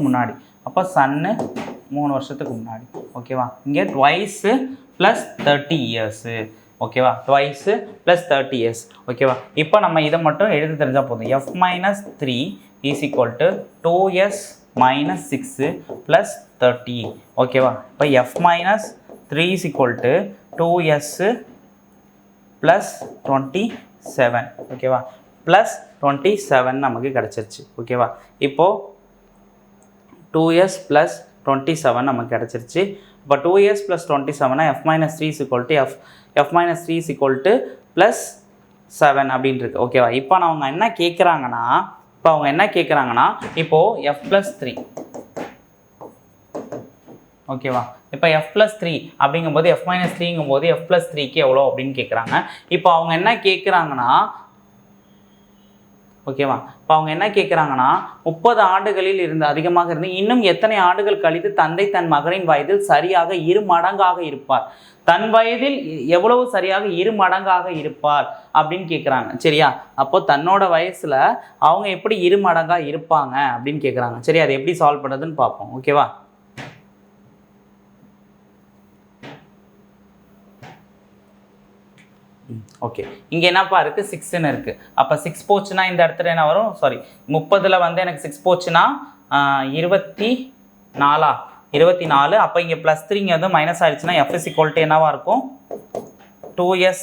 முன்னாடி அப்போ சன்னு 3 வருஷத்துக்கு முன்னாடி ஓகேவா இங்கே ட்வைஸு ப்ளஸ் 30 இயர்ஸு ஓகேவா ட்வைஸு ப்ளஸ் 30 இயர்ஸ் ஓகேவா இப்போ நம்ம இதை மட்டும் எழுத தெரிஞ்சால் போதும் f minus 3 is equal to 2s minus 6 plus 30 ஓகேவா இப்போ f minus 3 is equal to 2s plus 27 ஓகேவா ப்ளஸ் 27 நமக்கு கிடச்சிருச்சு ஓகேவா இப்போது 2s ப்ளஸ் 27 நமக்கு கிடச்சிருச்சு இப்போ 2s plus 27 f minus 3 is equal to f minus 3 is equal to plus 7 அப்படின்னு இருக்கு ஓகேவா இப்போ அவங்க என்ன கேட்குறாங்கன்னா இப்போது f ப்ளஸ் 3 ஓகேவா இப்போ f ப்ளஸ் 3 அப்படிங்கும்போது f மைனஸ் 3ங்கும்போது f ப்ளஸ் 3க்கு எவ்வளோ அப்படின்னு கேட்குறாங்க இப்போ அவங்க என்ன கேட்குறாங்கன்னா ஓகேவா இப்போ அவங்க என்ன கேட்குறாங்கன்னா 30 ஆண்டுகளில் அதிகமாக இருந்து இன்னும் எத்தனை ஆண்டுகள் கழித்து தந்தை தன் மகனின் வயதில் சரியாக 2 மடங்காக இருப்பார் தன் வயதில் எவ்வளவு சரியாக 2 மடங்காக இருப்பார் அப்படின்னு கேட்குறாங்க சரியா அப்போ தன்னோட வயசில் அவங்க எப்படி 2 மடங்காக இருப்பாங்க அப்படின்னு கேட்குறாங்க சரி அதை எப்படி சால்வ் பண்ணுறதுன்னு பார்ப்போம் ஓகேவா ஓகே இங்கே என்னப்பா இருக்குது 6ன்னு இருக்குது அப்போ 6 போச்சுன்னா இந்த இடத்துல என்ன வரும் சாரி 30ல் வந்து எனக்கு 6 போச்சுன்னா 24 அப்போ இங்கே ப்ளஸ் 3 இங்கே வந்து மைனஸ் ஆகிடுச்சுன்னா f இஸ் ஈக்குவல் டு என்னவாக இருக்கும் 2s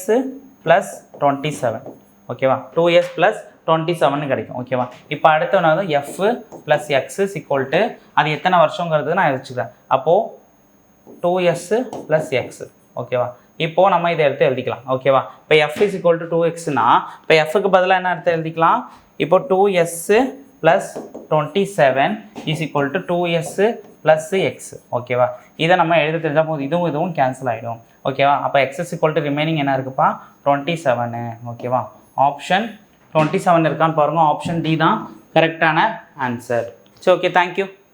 ப்ளஸ் 27 ஓகேவா 2s ப்ளஸ் 27ன்னு கிடைக்கும் ஓகேவா இப்போ அடுத்தவன வந்து f plus x is equal to அது எத்தனை வருஷங்கிறது நான் வச்சுக்கிறேன் அப்போது 2s ப்ளஸ் x ஓகேவா இப்போது நம்ம இதை எடுத்து எழுதிக்கலாம் ஓகேவா இப்போ f இஸ் ஈக்குவல் டு 2xனா இப்போ fக்கு பதிலாக என்ன எடுத்து எழுதிக்கலாம் இப்போ 2s plus 27 is equal to 2s plus x ஓகேவா இதை நம்ம எழுத தெரிஞ்சால் போதும் இதுவும் கேன்சல் ஆகிடும் ஓகேவா அப்போ x is equal to remaining என்ன இருக்குப்பா 27 ஓகேவா ஆப்ஷன் 27 இருக்கான்னு பாருங்கள் ஆப்ஷன் டி தான் கரெக்டான ஆன்சர் சரி ஓகே தேங்க்யூ